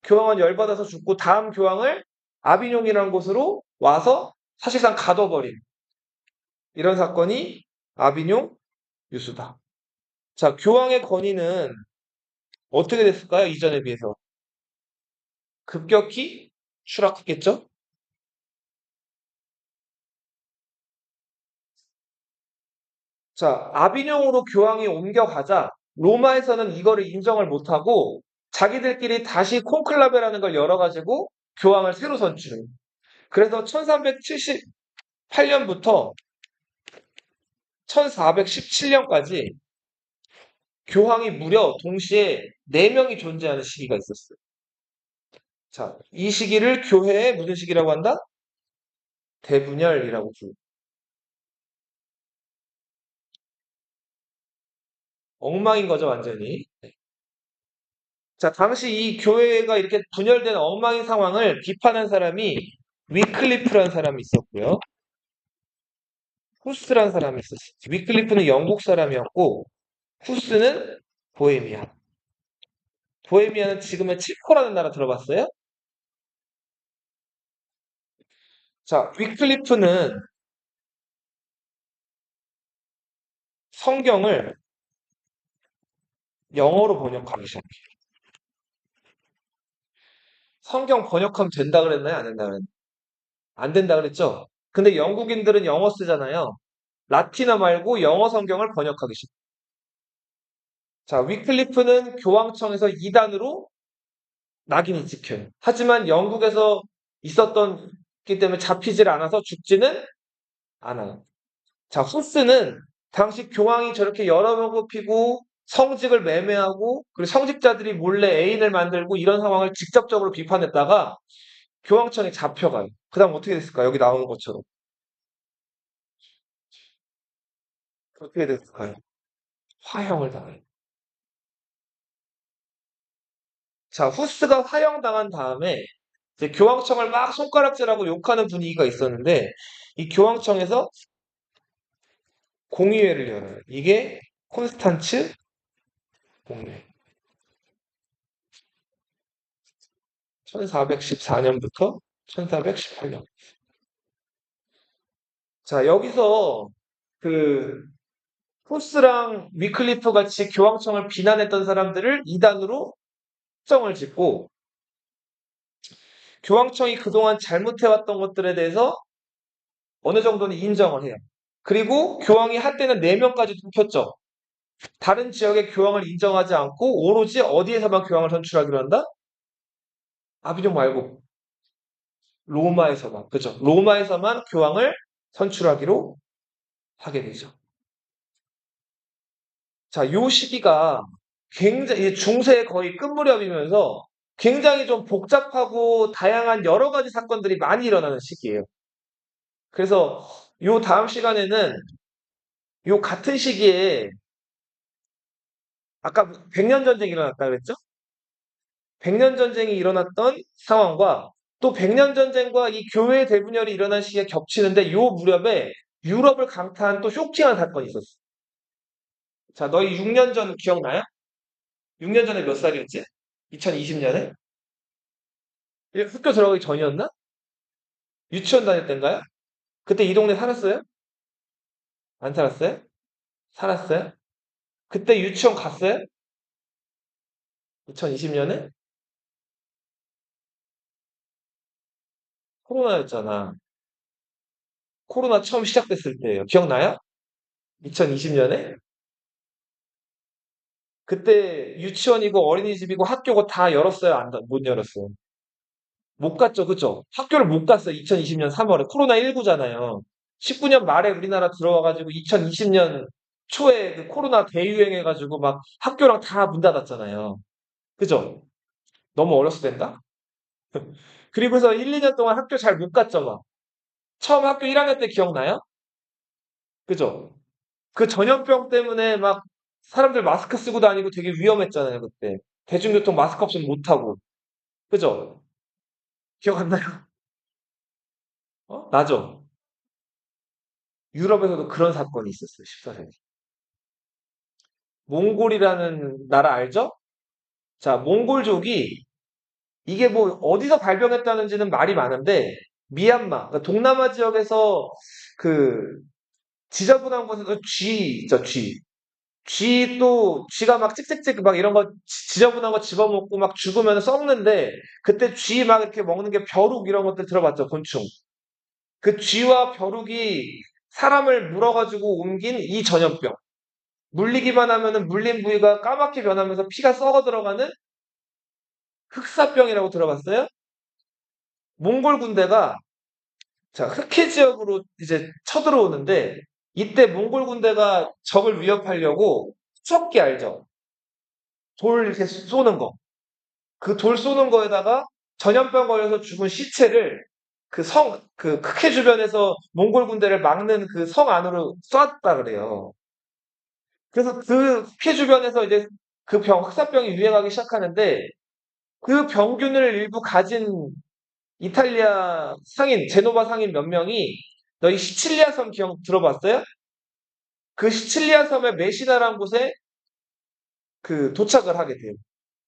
교황은 열받아서 죽고 다음 교황을 아비뇽이라는 곳으로 와서 사실상 가둬버린 이런 사건이 아비뇽 유수다. 자, 교황의 권위는 어떻게 됐을까요? 이전에 비해서. 급격히 추락했겠죠? 자, 아비뇽으로 교황이 옮겨가자 로마에서는 이거를 인정을 못하고 자기들끼리 다시 콘클라베라는 걸 열어가지고 교황을 새로 선출해요. 그래서 1378년부터 1417년까지 교황이 무려 동시에 4명이 존재하는 시기가 있었어요. 자, 이 시기를 교회의 무슨 시기라고 한다? 대분열이라고 불러요. 엉망인 거죠, 완전히. 네. 자, 당시 이 교회가 이렇게 분열된 엉망인 상황을 비판한 사람이 위클리프라는 사람이 있었고요. 후스라는 사람이 있었어요. 위클리프는 영국 사람이었고, 후스는 보헤미아. 보헤미아는 지금의 체코라는 나라 들어봤어요? 자, 위클리프는 성경을 영어로 번역하기 시작해요. 성경 번역하면 된다 그랬나요? 안 된다 그랬나요? 안 된다 그랬죠? 근데 영국인들은 영어 쓰잖아요. 라틴어 말고 영어 성경을 번역하기 시작해요. 자, 위클리프는 교황청에서 이단으로 낙인이 찍혀요. 하지만 영국에서 있었던 기 때문에 잡히질 않아서 죽지는 않아요. 자, 후스는 당시 교황이 저렇게 여러 명 뽑히고 성직을 매매하고 그리고 성직자들이 몰래 애인을 만들고 이런 상황을 직접적으로 비판했다가 교황청에 잡혀가요. 그 다음 어떻게 됐을까? 여기 나오는 것처럼. 어떻게 됐을까요? 화형을 당해요. 자, 후스가 화형당한 다음에 이제 교황청을 막 손가락질하고 욕하는 분위기가 있었는데 이 교황청에서 공의회를 열어요. 이게 콘스탄츠 공의회. 1414년부터 1418년. 자, 여기서 그 후스랑 위클리프 같이 교황청을 비난했던 사람들을 이단으로 특정을 짓고 교황청이 그동안 잘못해왔던 것들에 대해서 어느 정도는 인정을 해요. 그리고 교황이 한때는 4명까지 뽑혔죠. 다른 지역의 교황을 인정하지 않고 오로지 어디에서만 교황을 선출하기로 한다? 아비뇽 말고 로마에서만. 그죠? 로마에서만 교황을 선출하기로 하게 되죠. 자, 요 시기가 굉장히 중세의 거의 끝 무렵이면서 굉장히 좀 복잡하고 다양한 여러 가지 사건들이 많이 일어나는 시기예요. 그래서 요 다음 시간에는 요 같은 시기에 아까 100년 전쟁이 일어났다 그랬죠? 100년 전쟁이 일어났던 상황과 또 100년 전쟁과 이 교회 대분열이 일어난 시기가 겹치는데 요 무렵에 유럽을 강타한 또 쇼킹한 사건이 있었어. 자, 너희 6년 전 기억나요? 6년 전에 몇 살이었지? 2020년에? 학교 들어가기 전이었나? 유치원 다닐 때인가요? 그때 이 동네 살았어요? 안 살았어요? 살았어요? 그때 유치원 갔어요? 2020년에? 코로나였잖아. 코로나 처음 시작됐을 때예요. 기억나요? 2020년에? 그때 유치원이고 어린이집이고 학교고 다 열었어요? 못 열었어요? 못 갔죠, 그죠? 학교를 못 갔어요. 2020년 3월에. 코로나19잖아요. 19년 말에 우리나라 들어와가지고 2020년 초에 그 코로나 대유행해가지고 막 학교랑 다 문 닫았잖아요. 그죠? 너무 어렸을 때인가? 그리고서 1, 2년 동안 학교 잘 못 갔죠, 막. 처음 학교 1학년 때 기억나요? 그죠? 그 전염병 때문에 막 사람들 마스크 쓰고 다니고 되게 위험했잖아요, 그때. 대중교통 마스크 없으면 못 타고. 그죠? 기억 안 나요? 나죠? 유럽에서도 그런 사건이 있었어요, 14세기. 몽골이라는 나라 알죠? 자, 몽골족이 이게 뭐 어디서 발병했다는지는 말이 많은데 미얀마, 그러니까 동남아 지역에서 그 지저분한 곳에서 쥐 있죠, 쥐. 쥐가 막 찍찍찍 막 이런 거 지저분한 거 집어먹고 막 죽으면 썩는데 그때 쥐 막 이렇게 먹는 게 벼룩 이런 것들 들어봤죠, 곤충. 그 쥐와 벼룩이 사람을 물어가지고 옮긴 이 전염병. 물리기만 하면은 물린 부위가 까맣게 변하면서 피가 썩어 들어가는 흑사병이라고 들어봤어요? 몽골 군대가 자, 흑해 지역으로 이제 쳐들어오는데 이때 몽골 군대가 적을 위협하려고 척기 알죠? 돌 이렇게 쏘는 거. 그 돌 쏘는 거에다가 전염병 걸려서 죽은 시체를 그 흑해 주변에서 몽골 군대를 막는 그 성 안으로 쐈다 그래요. 그래서 그 흑해 주변에서 이제 흑사병이 유행하기 시작하는데 그 병균을 일부 가진 이탈리아 상인, 제노바 상인 몇 명이 너희 시칠리아 섬 기억 들어봤어요? 그 시칠리아 섬의 메시나라는 곳에 도착을 하게 돼요.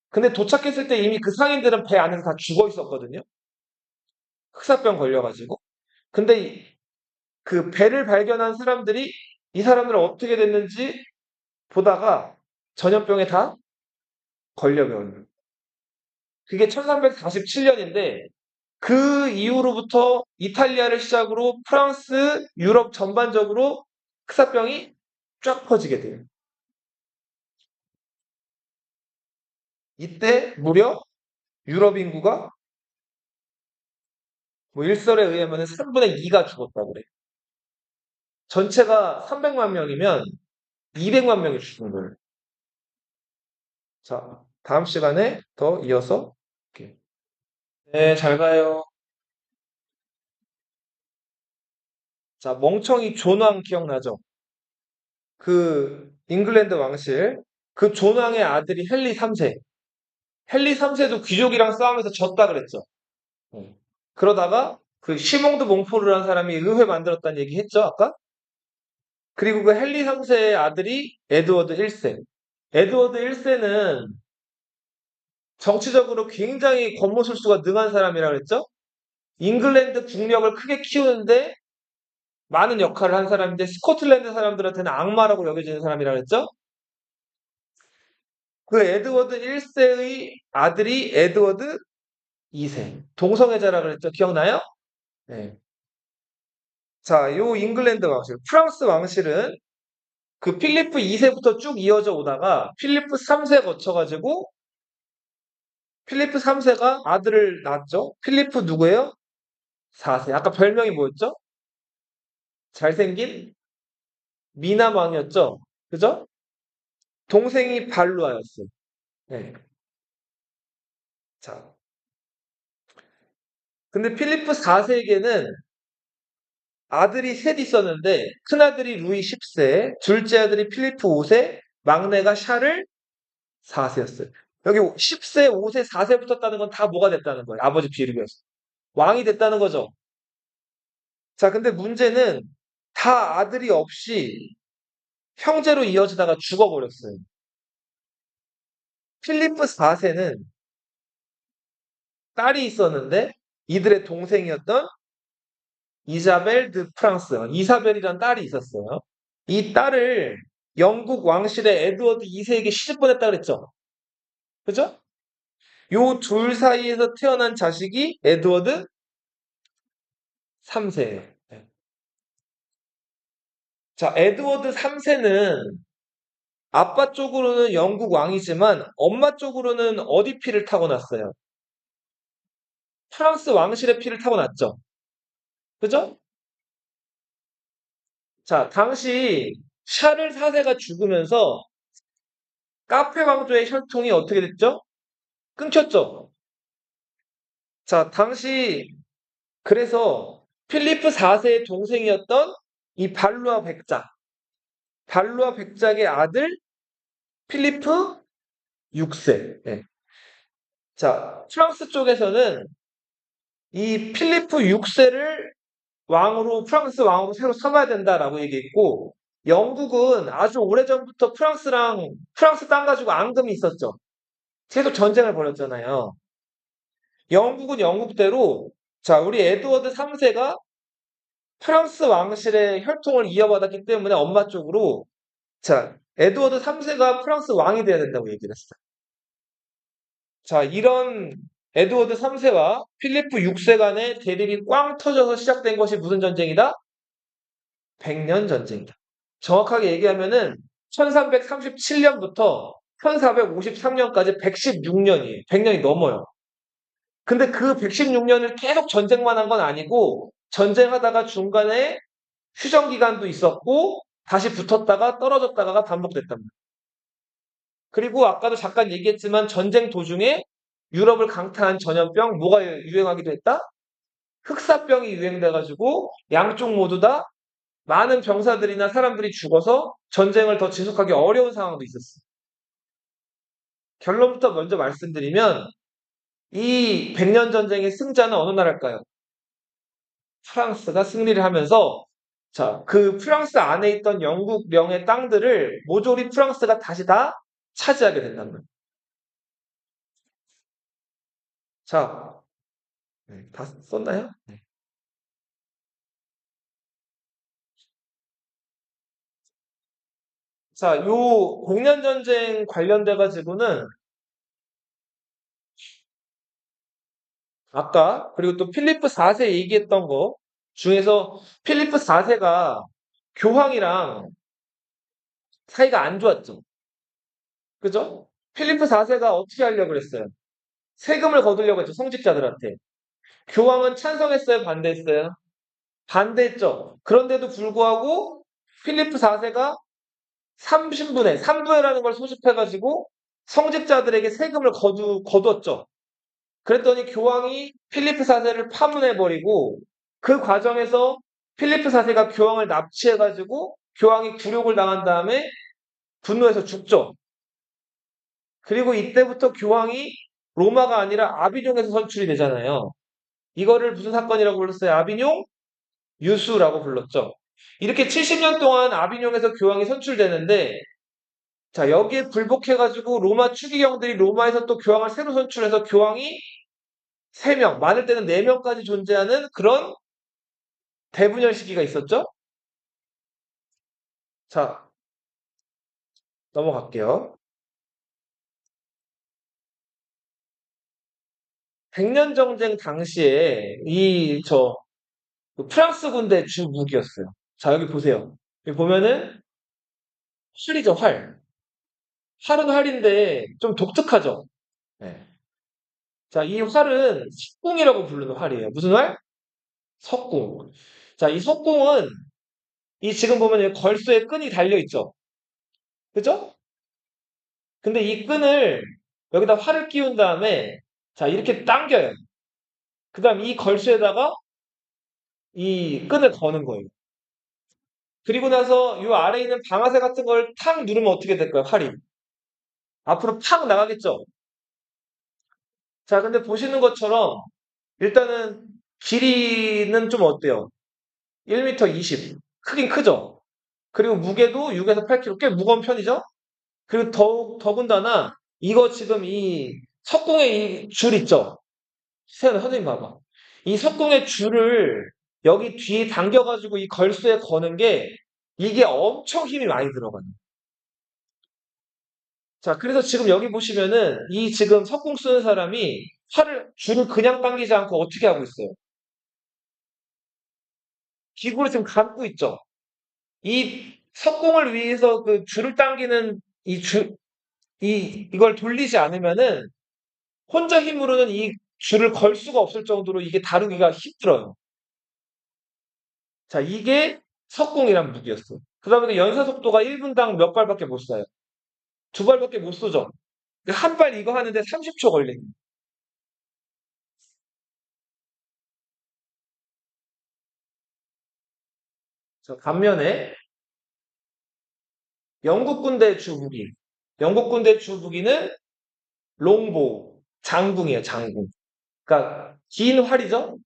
근데 도착했을 때 이미 그 상인들은 배 안에서 다 죽어 있었거든요. 흑사병 걸려가지고. 근데 그 배를 발견한 사람들이 이 사람들은 어떻게 됐는지 보다가 전염병에 다 걸려버려요. 그게 1347년인데 그 이후로부터 이탈리아를 시작으로 프랑스, 유럽 전반적으로 흑사병이 쫙 퍼지게 돼요. 이때 무려 유럽 인구가 뭐 일설에 의하면 3분의 2가 죽었다고 그래요. 전체가 300만 명이면 200만 명이 죽은 거예요. 자, 다음 시간에 더 이어서 볼게요. 네, 잘 가요. 자, 멍청이 존왕 기억나죠? 그 잉글랜드 왕실 그 존왕의 아들이 헨리 3세. 헨리 3세도 귀족이랑 싸우면서 졌다 그랬죠. 음. 그러다가 그 시몽드 몽포르라는 사람이 의회 만들었다는 얘기 했죠, 아까? 그리고 그 헨리 3세의 아들이 에드워드 1세. 에드워드 1세는 정치적으로 굉장히 권모술수가 능한 사람이라 그랬죠? 잉글랜드 국력을 크게 키우는데 많은 역할을 한 사람인데 스코틀랜드 사람들한테는 악마라고 여겨지는 사람이라 그랬죠? 그 에드워드 1세의 아들이 에드워드 2세. 동성애자라 그랬죠? 기억나요? 네. 자, 요 잉글랜드 왕실, 프랑스 왕실은 그 필리프 2세부터 쭉 이어져 오다가 필리프 3세 거쳐가지고 필리프 3세가 아들을 낳았죠. 필리프 누구예요? 4세. 아까 별명이 뭐였죠? 잘생긴 미남왕이었죠. 그죠? 동생이 발루아였어요. 네. 자, 근데 필리프 4세에게는 아들이 셋 있었는데 큰아들이 루이 10세, 둘째 아들이 필리프 5세, 막내가 샤를 4세였어요. 여기 10세, 5세, 4세 붙었다는 건 다 뭐가 됐다는 거예요. 아버지 비리비어서. 왕이 됐다는 거죠. 자, 근데 문제는 다 아들이 없이 형제로 이어지다가 죽어버렸어요. 필리프 4세는 딸이 있었는데 이들의 동생이었던 이자벨 드 프랑스, 이사벨이라는 딸이 있었어요. 이 딸을 영국 왕실의 에드워드 2세에게 시집 보냈다 그랬죠. 그죠? 요 둘 사이에서 태어난 자식이 에드워드 3세예요. 자, 에드워드 3세는 아빠 쪽으로는 영국 왕이지만 엄마 쪽으로는 어디 피를 타고났어요? 프랑스 왕실의 피를 타고났죠. 그죠? 자, 당시 샤를 4세가 죽으면서 카페 왕조의 혈통이 어떻게 됐죠? 끊겼죠. 자, 당시 그래서 필리프 4세의 동생이었던 이 발루아 백작, 발루아 백작의 아들 필리프 6세. 예. 자, 프랑스 쪽에서는 이 필리프 6세를 프랑스 왕으로 새로 삼아야 된다라고 얘기했고, 영국은 아주 오래전부터 프랑스 땅 가지고 앙금이 있었죠. 계속 전쟁을 벌였잖아요. 영국은 영국대로, 자, 우리 에드워드 3세가 프랑스 왕실의 혈통을 이어받았기 때문에 엄마 쪽으로, 자, 에드워드 3세가 프랑스 왕이 돼야 된다고 얘기를 했어요. 자, 이런 에드워드 3세와 필리프 6세 간의 대립이 꽝 터져서 시작된 것이 무슨 전쟁이다? 백년 전쟁이다. 정확하게 얘기하면은 1337년부터 1453년까지 116년이에요. 100년이 넘어요. 근데 그 116년을 계속 전쟁만 한 건 아니고 전쟁하다가 중간에 휴전 기간도 있었고 다시 붙었다가 떨어졌다가가 반복됐단 말이에요. 그리고 아까도 잠깐 얘기했지만 전쟁 도중에 유럽을 강타한 전염병 뭐가 유행하기도 했다? 흑사병이 유행돼가지고 양쪽 모두 다 많은 병사들이나 사람들이 죽어서 전쟁을 더 지속하기 어려운 상황도 있었어요. 결론부터 먼저 말씀드리면 이 백년 전쟁의 승자는 어느 나라일까요? 프랑스가 승리를 하면서 자, 그 프랑스 안에 있던 영국령의 땅들을 모조리 프랑스가 다시 다 차지하게 된단 말이에요. 자, 네, 다 썼나요? 네. 자, 요 공연전쟁 관련돼 가지고는 아까 그리고 또 필리프 4세 얘기했던 거 중에서 필리프 4세가 교황이랑 사이가 안 좋았죠. 그죠? 필리프 4세가 어떻게 하려고 그랬어요? 세금을 거두려고 했죠. 성직자들한테. 교황은 찬성했어요? 반대했어요? 반대했죠. 그런데도 불구하고 필리프 4세가 3신분의 3부회라는 걸 소집해가지고 성직자들에게 세금을 거두었죠. 그랬더니 교황이 필리프 4세를 파문해버리고 그 과정에서 필리프 4세가 교황을 납치해가지고 교황이 굴욕을 당한 다음에 분노해서 죽죠. 그리고 이때부터 교황이 로마가 아니라 아비뇽에서 선출이 되잖아요. 이거를 무슨 사건이라고 불렀어요? 아비뇽 유수라고 불렀죠. 이렇게 70년 동안 아비뇽에서 교황이 선출되는데 자 여기에 불복해가지고 로마 추기경들이 로마에서 또 교황을 새로 선출해서 교황이 3명, 많을 때는 4명까지 존재하는 그런 대분열 시기가 있었죠. 자, 넘어갈게요. 백년 정쟁 당시에 그 프랑스 군대 주 무기였어요. 자, 여기 보세요. 여기 보면은 활이죠, 활. 활은 활인데 좀 독특하죠. 네. 자, 이 활은 석궁이라고 부르는 활이에요. 무슨 활? 석궁. 자, 이 석궁은 이 지금 보면 여기 걸쇠에 끈이 달려 있죠. 그죠? 근데 이 끈을 여기다 활을 끼운 다음에 자, 이렇게 당겨요. 그다음 이 걸쇠에다가 이 끈을 거는 거예요. 그리고 나서 이 아래에 있는 방아쇠 같은 걸 탁 누르면 어떻게 될까요? 활이. 앞으로 팍 나가겠죠? 자, 근데 보시는 것처럼 일단은 길이는 좀 어때요? 1m 20. 크긴 크죠? 그리고 무게도 6에서 8kg 꽤 무거운 편이죠? 그리고 더군다나 이거 지금 이 석궁의 이 줄 있죠? 세연아, 선생님 봐봐. 이 석궁의 줄을 여기 뒤에 당겨가지고 이 걸쇠에 거는 게 이게 엄청 힘이 많이 들어가요. 자, 그래서 지금 여기 보시면은 이 지금 석궁 쓰는 사람이 줄을 그냥 당기지 않고 어떻게 하고 있어요? 기구를 지금 감고 있죠? 이 석궁을 위해서 그 줄을 당기는 이걸 돌리지 않으면은 혼자 힘으로는 이 줄을 걸 수가 없을 정도로 이게 다루기가 힘들어요. 자, 이게 석궁이란 무기였어. 그다음에 그 연사 속도가 1분당 몇 발밖에 못 쏴요. 2발밖에 못 쏘죠. 한 발 이거 하는데 30초 걸립니다. 자, 반면에 영국 군대 주무기. 영국 군대 주무기는 롱보우, 장궁이에요, 장궁. 그러니까 긴 활이죠.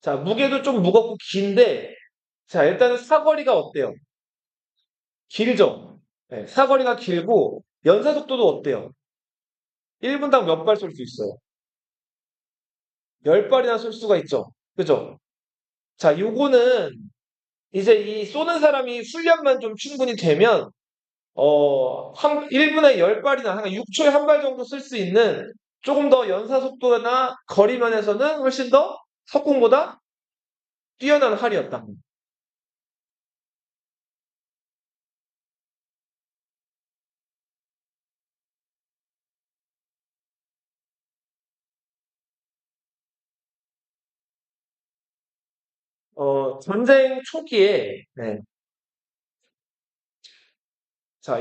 자, 무게도 좀 무겁고 긴데, 자, 일단은 사거리가 어때요? 길죠. 네, 사거리가 길고 연사 속도도 어때요? 1분당 몇 발 쏠 수 있어요? 10발이나 쏠 수가 있죠. 그죠? 자, 요거는 이제 이 쏘는 사람이 훈련만 좀 충분히 되면 1분에 10발이나 한 6초에 한 발 정도 쓸 수 있는 조금 더 연사 속도나 거리 면에서는 훨씬 더 석궁보다 뛰어난 활이었다. 전쟁 초기에 네. 자,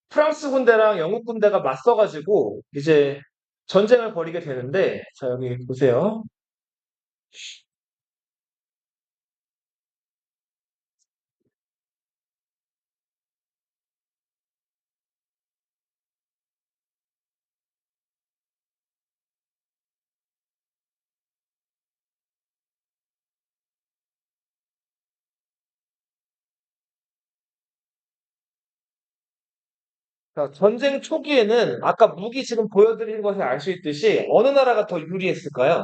프랑스 군대랑 영국 군대가 맞서가지고 이제 전쟁을 벌이게 되는데, 자, 여기 보세요. 자, 전쟁 초기에는 아까 무기 지금 보여드린 것에 알 수 있듯이 어느 나라가 더 유리했을까요?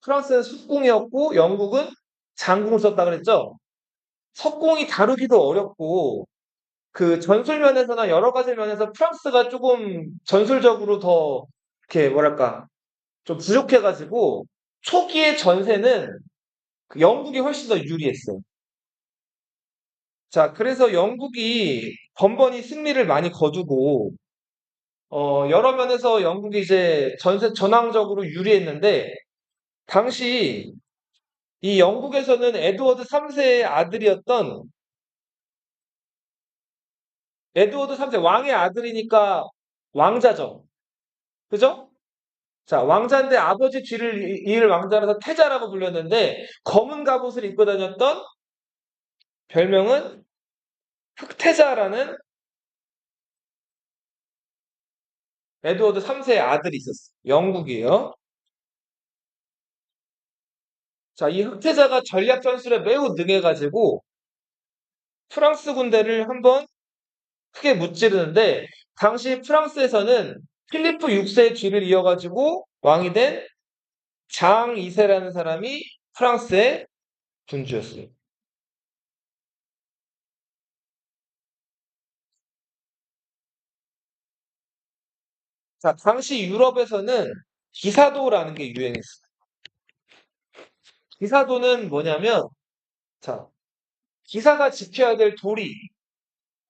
프랑스는 석궁이었고 영국은 장궁을 썼다 그랬죠? 석궁이 다루기도 어렵고 그 전술 면에서나 여러 가지 면에서 프랑스가 조금 전술적으로 더 이렇게 뭐랄까 좀 부족해가지고 초기의 전세는 그 영국이 훨씬 더 유리했어요. 자, 그래서 영국이 번번이 승리를 많이 거두고 여러 면에서 영국이 이제 전황적으로 유리했는데 당시 이 영국에서는 에드워드 3세의 아들이었던 에드워드 3세 왕의 아들이니까 왕자죠. 그죠? 자, 왕자인데 아버지 뒤를 이을 왕자라서 태자라고 불렸는데 검은 갑옷을 입고 다녔던 별명은 흑태자라는 에드워드 3세의 아들이 있었어요. 영국이에요. 자, 이 흑태자가 전략 전술에 매우 능해가지고 프랑스 군대를 한번 크게 무찌르는데 당시 프랑스에서는 필리프 6세의 뒤를 이어가지고 왕이 된 장 2세라는 사람이 프랑스의 군주였어요. 자, 당시 유럽에서는 기사도라는 게 유행했어요. 기사도는 뭐냐면, 자, 기사가 지켜야 될 도리,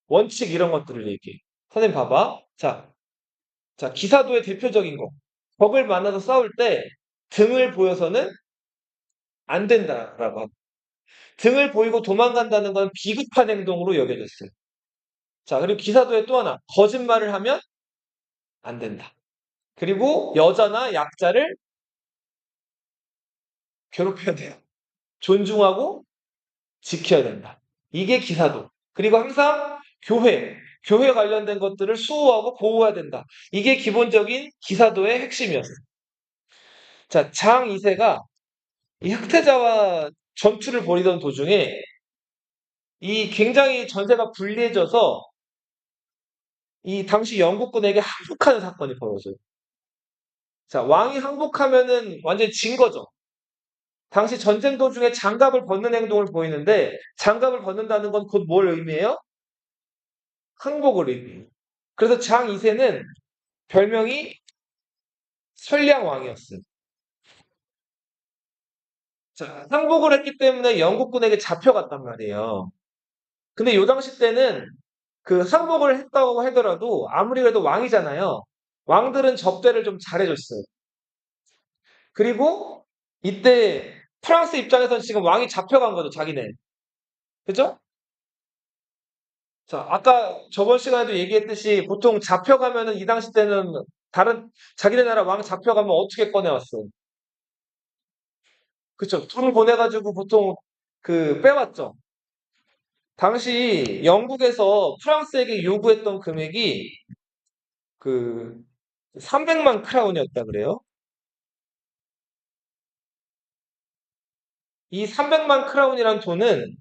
원칙 이런 것들을 얘기해. 선생님 봐봐. 자, 기사도의 대표적인 거. 적을 만나서 싸울 때 등을 보여서는 안 된다라고 하고. 등을 보이고 도망간다는 건 비급한 행동으로 여겨졌어요. 자, 그리고 기사도에 또 하나, 거짓말을 하면 안 된다. 그리고 여자나 약자를 괴롭혀야 돼요. 존중하고 지켜야 된다. 이게 기사도. 그리고 항상 교회 관련된 것들을 수호하고 보호해야 된다. 이게 기본적인 기사도의 핵심이었어요. 자, 장 2세가 이 흑태자와 전투를 벌이던 도중에 이 굉장히 전세가 불리해져서 이 당시 영국군에게 항복하는 사건이 벌어져요. 자, 왕이 항복하면은 완전히 진 거죠. 당시 전쟁 도중에 장갑을 벗는 행동을 보이는데 장갑을 벗는다는 건 곧 뭘 의미해요? 항복을 의미해요. 그래서 장 2세는 별명이 선량왕이었어요. 자, 항복을 했기 때문에 영국군에게 잡혀갔단 말이에요. 근데 요 당시 때는 그 항복을 했다고 하더라도 아무리 그래도 왕이잖아요. 왕들은 접대를 좀 잘해줬어요. 그리고 이때 프랑스 입장에서는 지금 왕이 잡혀간 거죠, 자기네. 그죠? 자, 아까 저번 시간에도 얘기했듯이 보통 잡혀가면은 이 당시 때는 다른 자기네 나라 왕 잡혀가면 어떻게 꺼내왔어? 그쵸. 돈 보내가지고 보통 그 빼왔죠. 당시 영국에서 프랑스에게 요구했던 금액이 그 300만 크라운이었다 그래요. 이 300만 크라운이란 돈은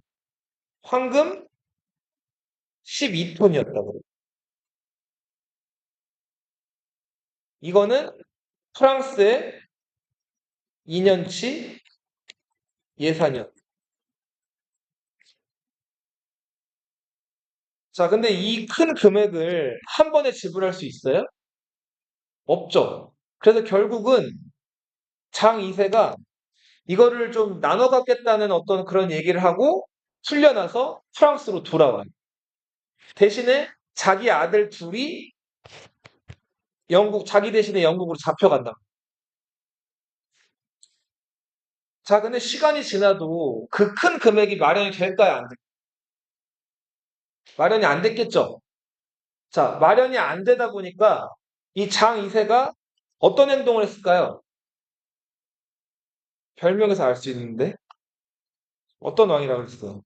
황금 12톤이었다 그래요. 이거는 프랑스의 2년치 예산이었다. 자, 근데 이 큰 금액을 한 번에 지불할 수 있어요? 없죠. 그래서 결국은 장 2세가 이거를 좀 나눠 갖겠다는 어떤 그런 얘기를 하고 풀려나서 프랑스로 돌아와요. 대신에 자기 아들 둘이 자기 대신에 영국으로 잡혀간다. 자, 근데 시간이 지나도 그 큰 금액이 마련이 될까요? 안 될까요? 마련이 안 됐겠죠? 자, 마련이 안 되다 보니까 이 장 2세가 어떤 행동을 했을까요? 별명에서 알 수 있는데 어떤 왕이라고 그랬어요?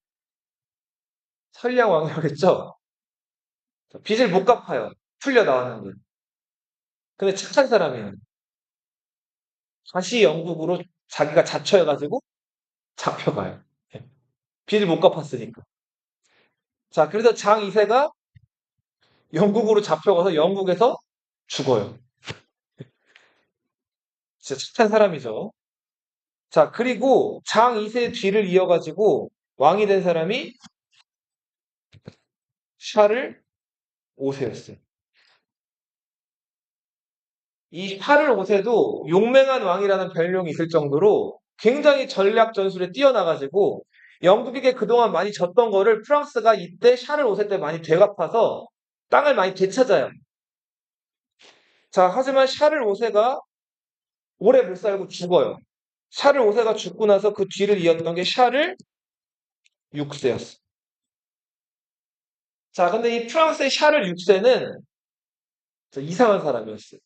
선량 왕이라고 했죠? 빚을 못 갚아요. 풀려 나왔는데. 근데 착한 사람이에요. 다시 영국으로 자기가 자처해가지고 잡혀가요. 예. 빚을 못 갚았으니까. 자, 그래서 장 2세가 영국으로 잡혀가서 영국에서 죽어요. 진짜 착한 사람이죠. 자, 그리고 장 2세 뒤를 이어가지고 왕이 된 사람이 샤를 5세였어요. 이 샤를 5세도 용맹한 왕이라는 별명이 있을 정도로 굉장히 전략 전술에 뛰어나가지고 영국에게 그동안 많이 졌던 거를 프랑스가 이때 샤를 5세 때 많이 되갚아서 땅을 많이 되찾아요. 자, 하지만 샤를 5세가 오래 못 살고 죽어요. 샤를 5세가 죽고 나서 그 뒤를 이었던 게 샤를 6세였어. 자, 근데 이 프랑스의 샤를 6세는 이상한 사람이었어요.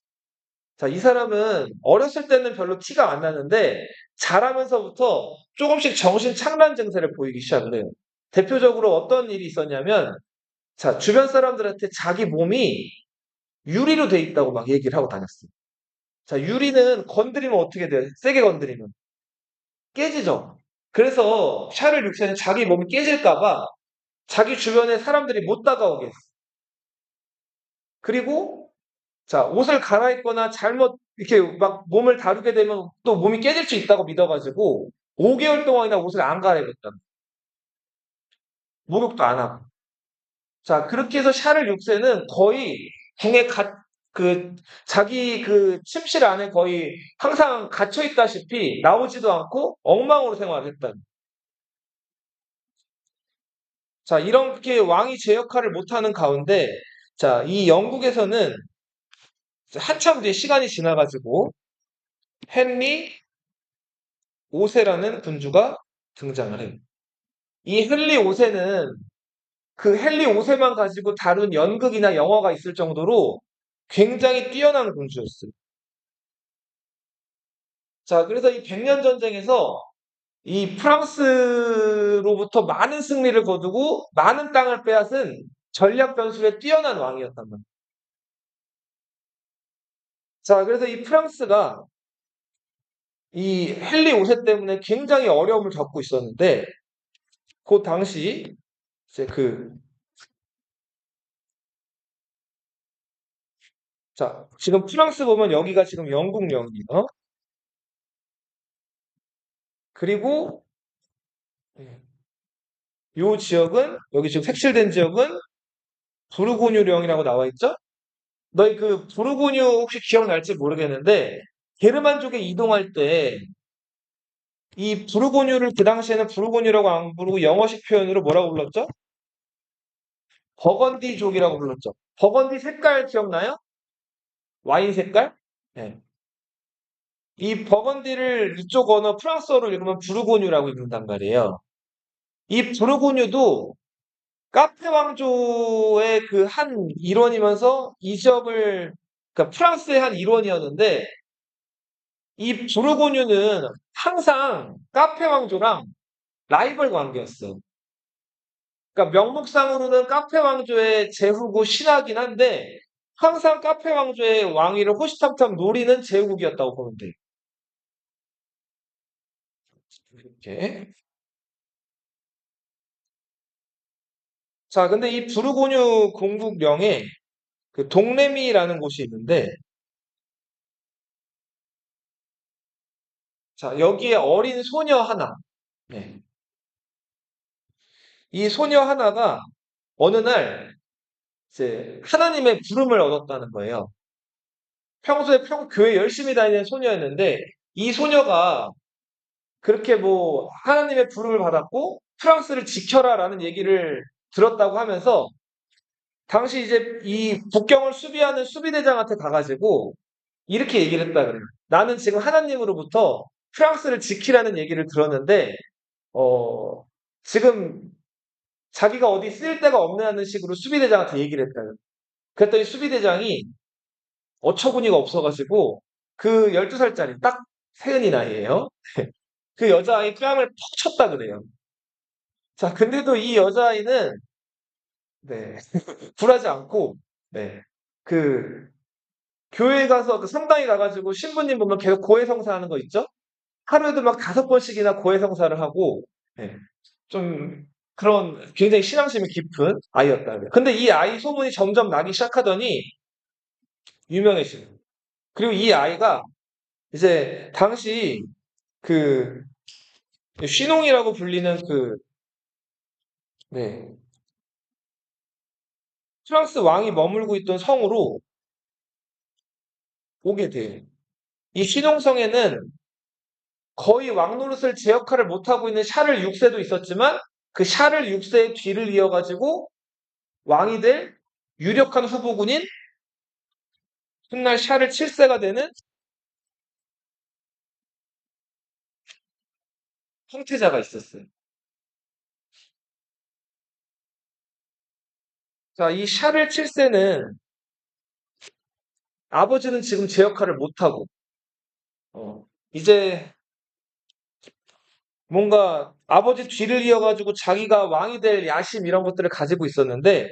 자, 이 사람은 어렸을 때는 별로 티가 안 나는데 자라면서부터 조금씩 정신 착란 증세를 보이기 시작을 해요. 대표적으로 어떤 일이 있었냐면, 자, 주변 사람들한테 자기 몸이 유리로 돼 있다고 막 얘기를 하고 다녔어요. 자, 유리는 건드리면 어떻게 돼요? 세게 건드리면 깨지죠. 그래서 샤를 6세는 자기 몸이 깨질까봐 자기 주변에 사람들이 못 다가오게 했어요. 그리고 자, 옷을 갈아입거나 잘못 이렇게 막 몸을 다루게 되면 또 몸이 깨질 수 있다고 믿어가지고 5개월 동안이나 옷을 안 갈아입었다. 목욕도 안 하고. 자, 그렇게 해서 샤를 6세는 거의 궁에 자기 그 침실 안에 거의 항상 갇혀 있다시피 나오지도 않고 엉망으로 생활했다. 자, 이렇게 왕이 제 역할을 못하는 가운데, 자, 이 영국에서는 한참 뒤에 시간이 지나가지고 헨리 5세라는 군주가 등장을 해요. 이 헨리 5세는 그 헨리 5세만 가지고 다룬 연극이나 영화가 있을 정도로 굉장히 뛰어난 군주였어요. 자, 그래서 이 백년 전쟁에서 이 프랑스로부터 많은 승리를 거두고 많은 땅을 빼앗은 전략 변술에 뛰어난 왕이었단 말이에요. 자, 그래서 이 프랑스가 이 헨리 5세 때문에 굉장히 어려움을 겪고 있었는데, 그 당시 이제 자, 지금 프랑스 보면 여기가 지금 영국령이에요. 그리고 요 지역은 여기 지금 색칠된 지역은 부르고뉴령이라고 나와 있죠? 너희 그 부르고뉴 혹시 기억날지 모르겠는데 게르만족에 이동할 때 이 부르고뉴를 그 당시에는 부르고뉴라고 안 부르고 영어식 표현으로 뭐라고 불렀죠? 버건디족이라고 불렀죠. 버건디 색깔 기억나요? 와인 색깔? 네. 이 버건디를 이쪽 언어 프랑스어로 읽으면 부르고뉴라고 읽는단 말이에요. 이 부르고뉴도 카페 왕조의 그 한 일원이면서 이 지역을, 그러니까 프랑스의 한 일원이었는데 이 부르고뉴는 항상 카페 왕조랑 라이벌 관계였어. 그러니까 명목상으로는 카페 왕조의 제후고 신하긴 한데 항상 카페 왕조의 왕위를 호시탐탐 노리는 제후국이었다고 보면 돼. 이렇게. 자, 근데 이 부르고뉴 공국령에 그 동레미라는 곳이 있는데, 자, 여기에 어린 소녀 하나. 네. 이 소녀 하나가 어느 날 이제 하나님의 부름을 얻었다는 거예요. 평소에 교회 열심히 다니는 소녀였는데 이 소녀가 그렇게 뭐 하나님의 부름을 받았고 프랑스를 지켜라라는 얘기를 들었다고 하면서 당시 이제 이 국경을 수비하는 수비대장한테 가가지고 이렇게 얘기를 했다 그래요. 나는 지금 하나님으로부터 프랑스를 지키라는 얘기를 들었는데 어 지금 자기가 어디 쓸 데가 없는 식으로 수비대장한테 얘기를 했다. 그랬더니 수비대장이 어처구니가 없어가지고 그 12살짜리 딱 세은이 나이에요. 그 여자아이 뺨을 퍽 쳤다 그래요. 자, 근데도 이 여자아이는 네, 굴하지 않고 네, 그 교회 가서 그 성당에 가가지고 신부님 보면 계속 고해성사하는 거 있죠? 하루에도 막 5번씩이나 고해성사를 하고 네, 좀 그런 굉장히 신앙심이 깊은 아이였다 그래요. 근데 이 아이 소문이 점점 나기 시작하더니 유명해지는 거예요. 그리고 이 아이가 이제 당시 그 쉬농이라고 불리는 그 네, 프랑스 왕이 머물고 있던 성으로 오게 돼요. 이 쉬농성에는 거의 왕 노릇을 제 역할을 못하고 있는 샤를 6세도 있었지만 그 샤를 6세의 뒤를 이어가지고 왕이 될 유력한 후보군인 훗날 샤를 7세가 되는 황태자가 있었어요. 자, 이 샤를 7세는 아버지는 지금 제 역할을 못하고 이제 뭔가 아버지 뒤를 이어가지고 자기가 왕이 될 야심 이런 것들을 가지고 있었는데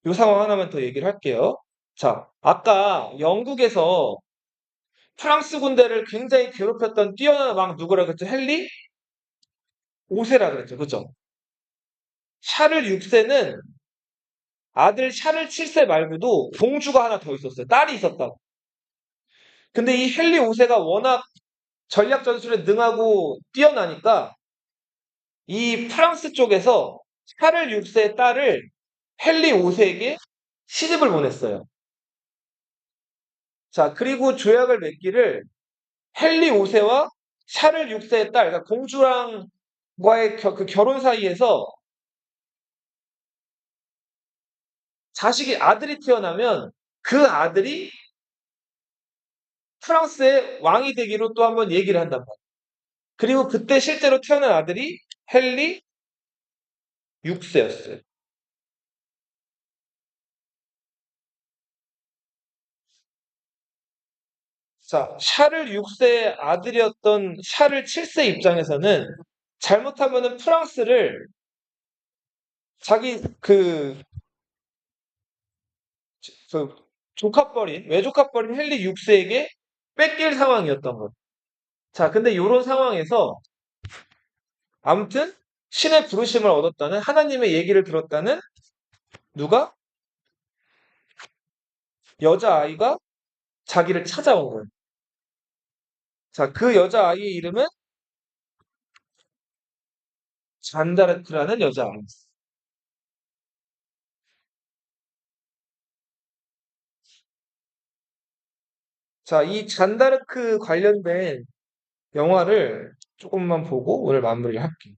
이 상황 하나만 더 얘기를 할게요. 자, 아까 영국에서 프랑스 군대를 굉장히 괴롭혔던 뛰어난 왕 누구라 그랬죠? 헨리 5세라 그랬죠. 그죠? 샤를 6세는 아들 샤를 7세 말고도 공주가 하나 더 있었어요. 딸이 있었다고. 근데 이 헨리 5세가 워낙 전략 전술에 능하고 뛰어나니까 이 프랑스 쪽에서 샤를 6세의 딸을 헨리 5세에게 시집을 보냈어요. 자, 그리고 조약을 맺기를 헨리 5세와 샤를 6세의 딸, 그러니까 공주랑과의 그 결혼 사이에서 자식이 아들이 태어나면 그 아들이 프랑스의 왕이 되기로 또 한번 얘기를 한단 말이에요. 그리고 그때 실제로 태어난 아들이 헨리 6세였어요. 자, 샤를 6세의 아들이었던 샤를 7세 입장에서는 잘못하면은 프랑스를 자기 그 외조카뻘인 헨리 6세에게 뺏길 상황이었던 거예요. 자, 근데 이런 상황에서 아무튼 신의 부르심을 얻었다는 하나님의 얘기를 들었다는 누가? 여자아이가 자기를 찾아온 거예요. 자, 그 여자아이의 이름은 잔다르크라는 여자아이였어요. 자, 이 잔다르크 관련된 영화를 조금만 보고 오늘 마무리를 할게요.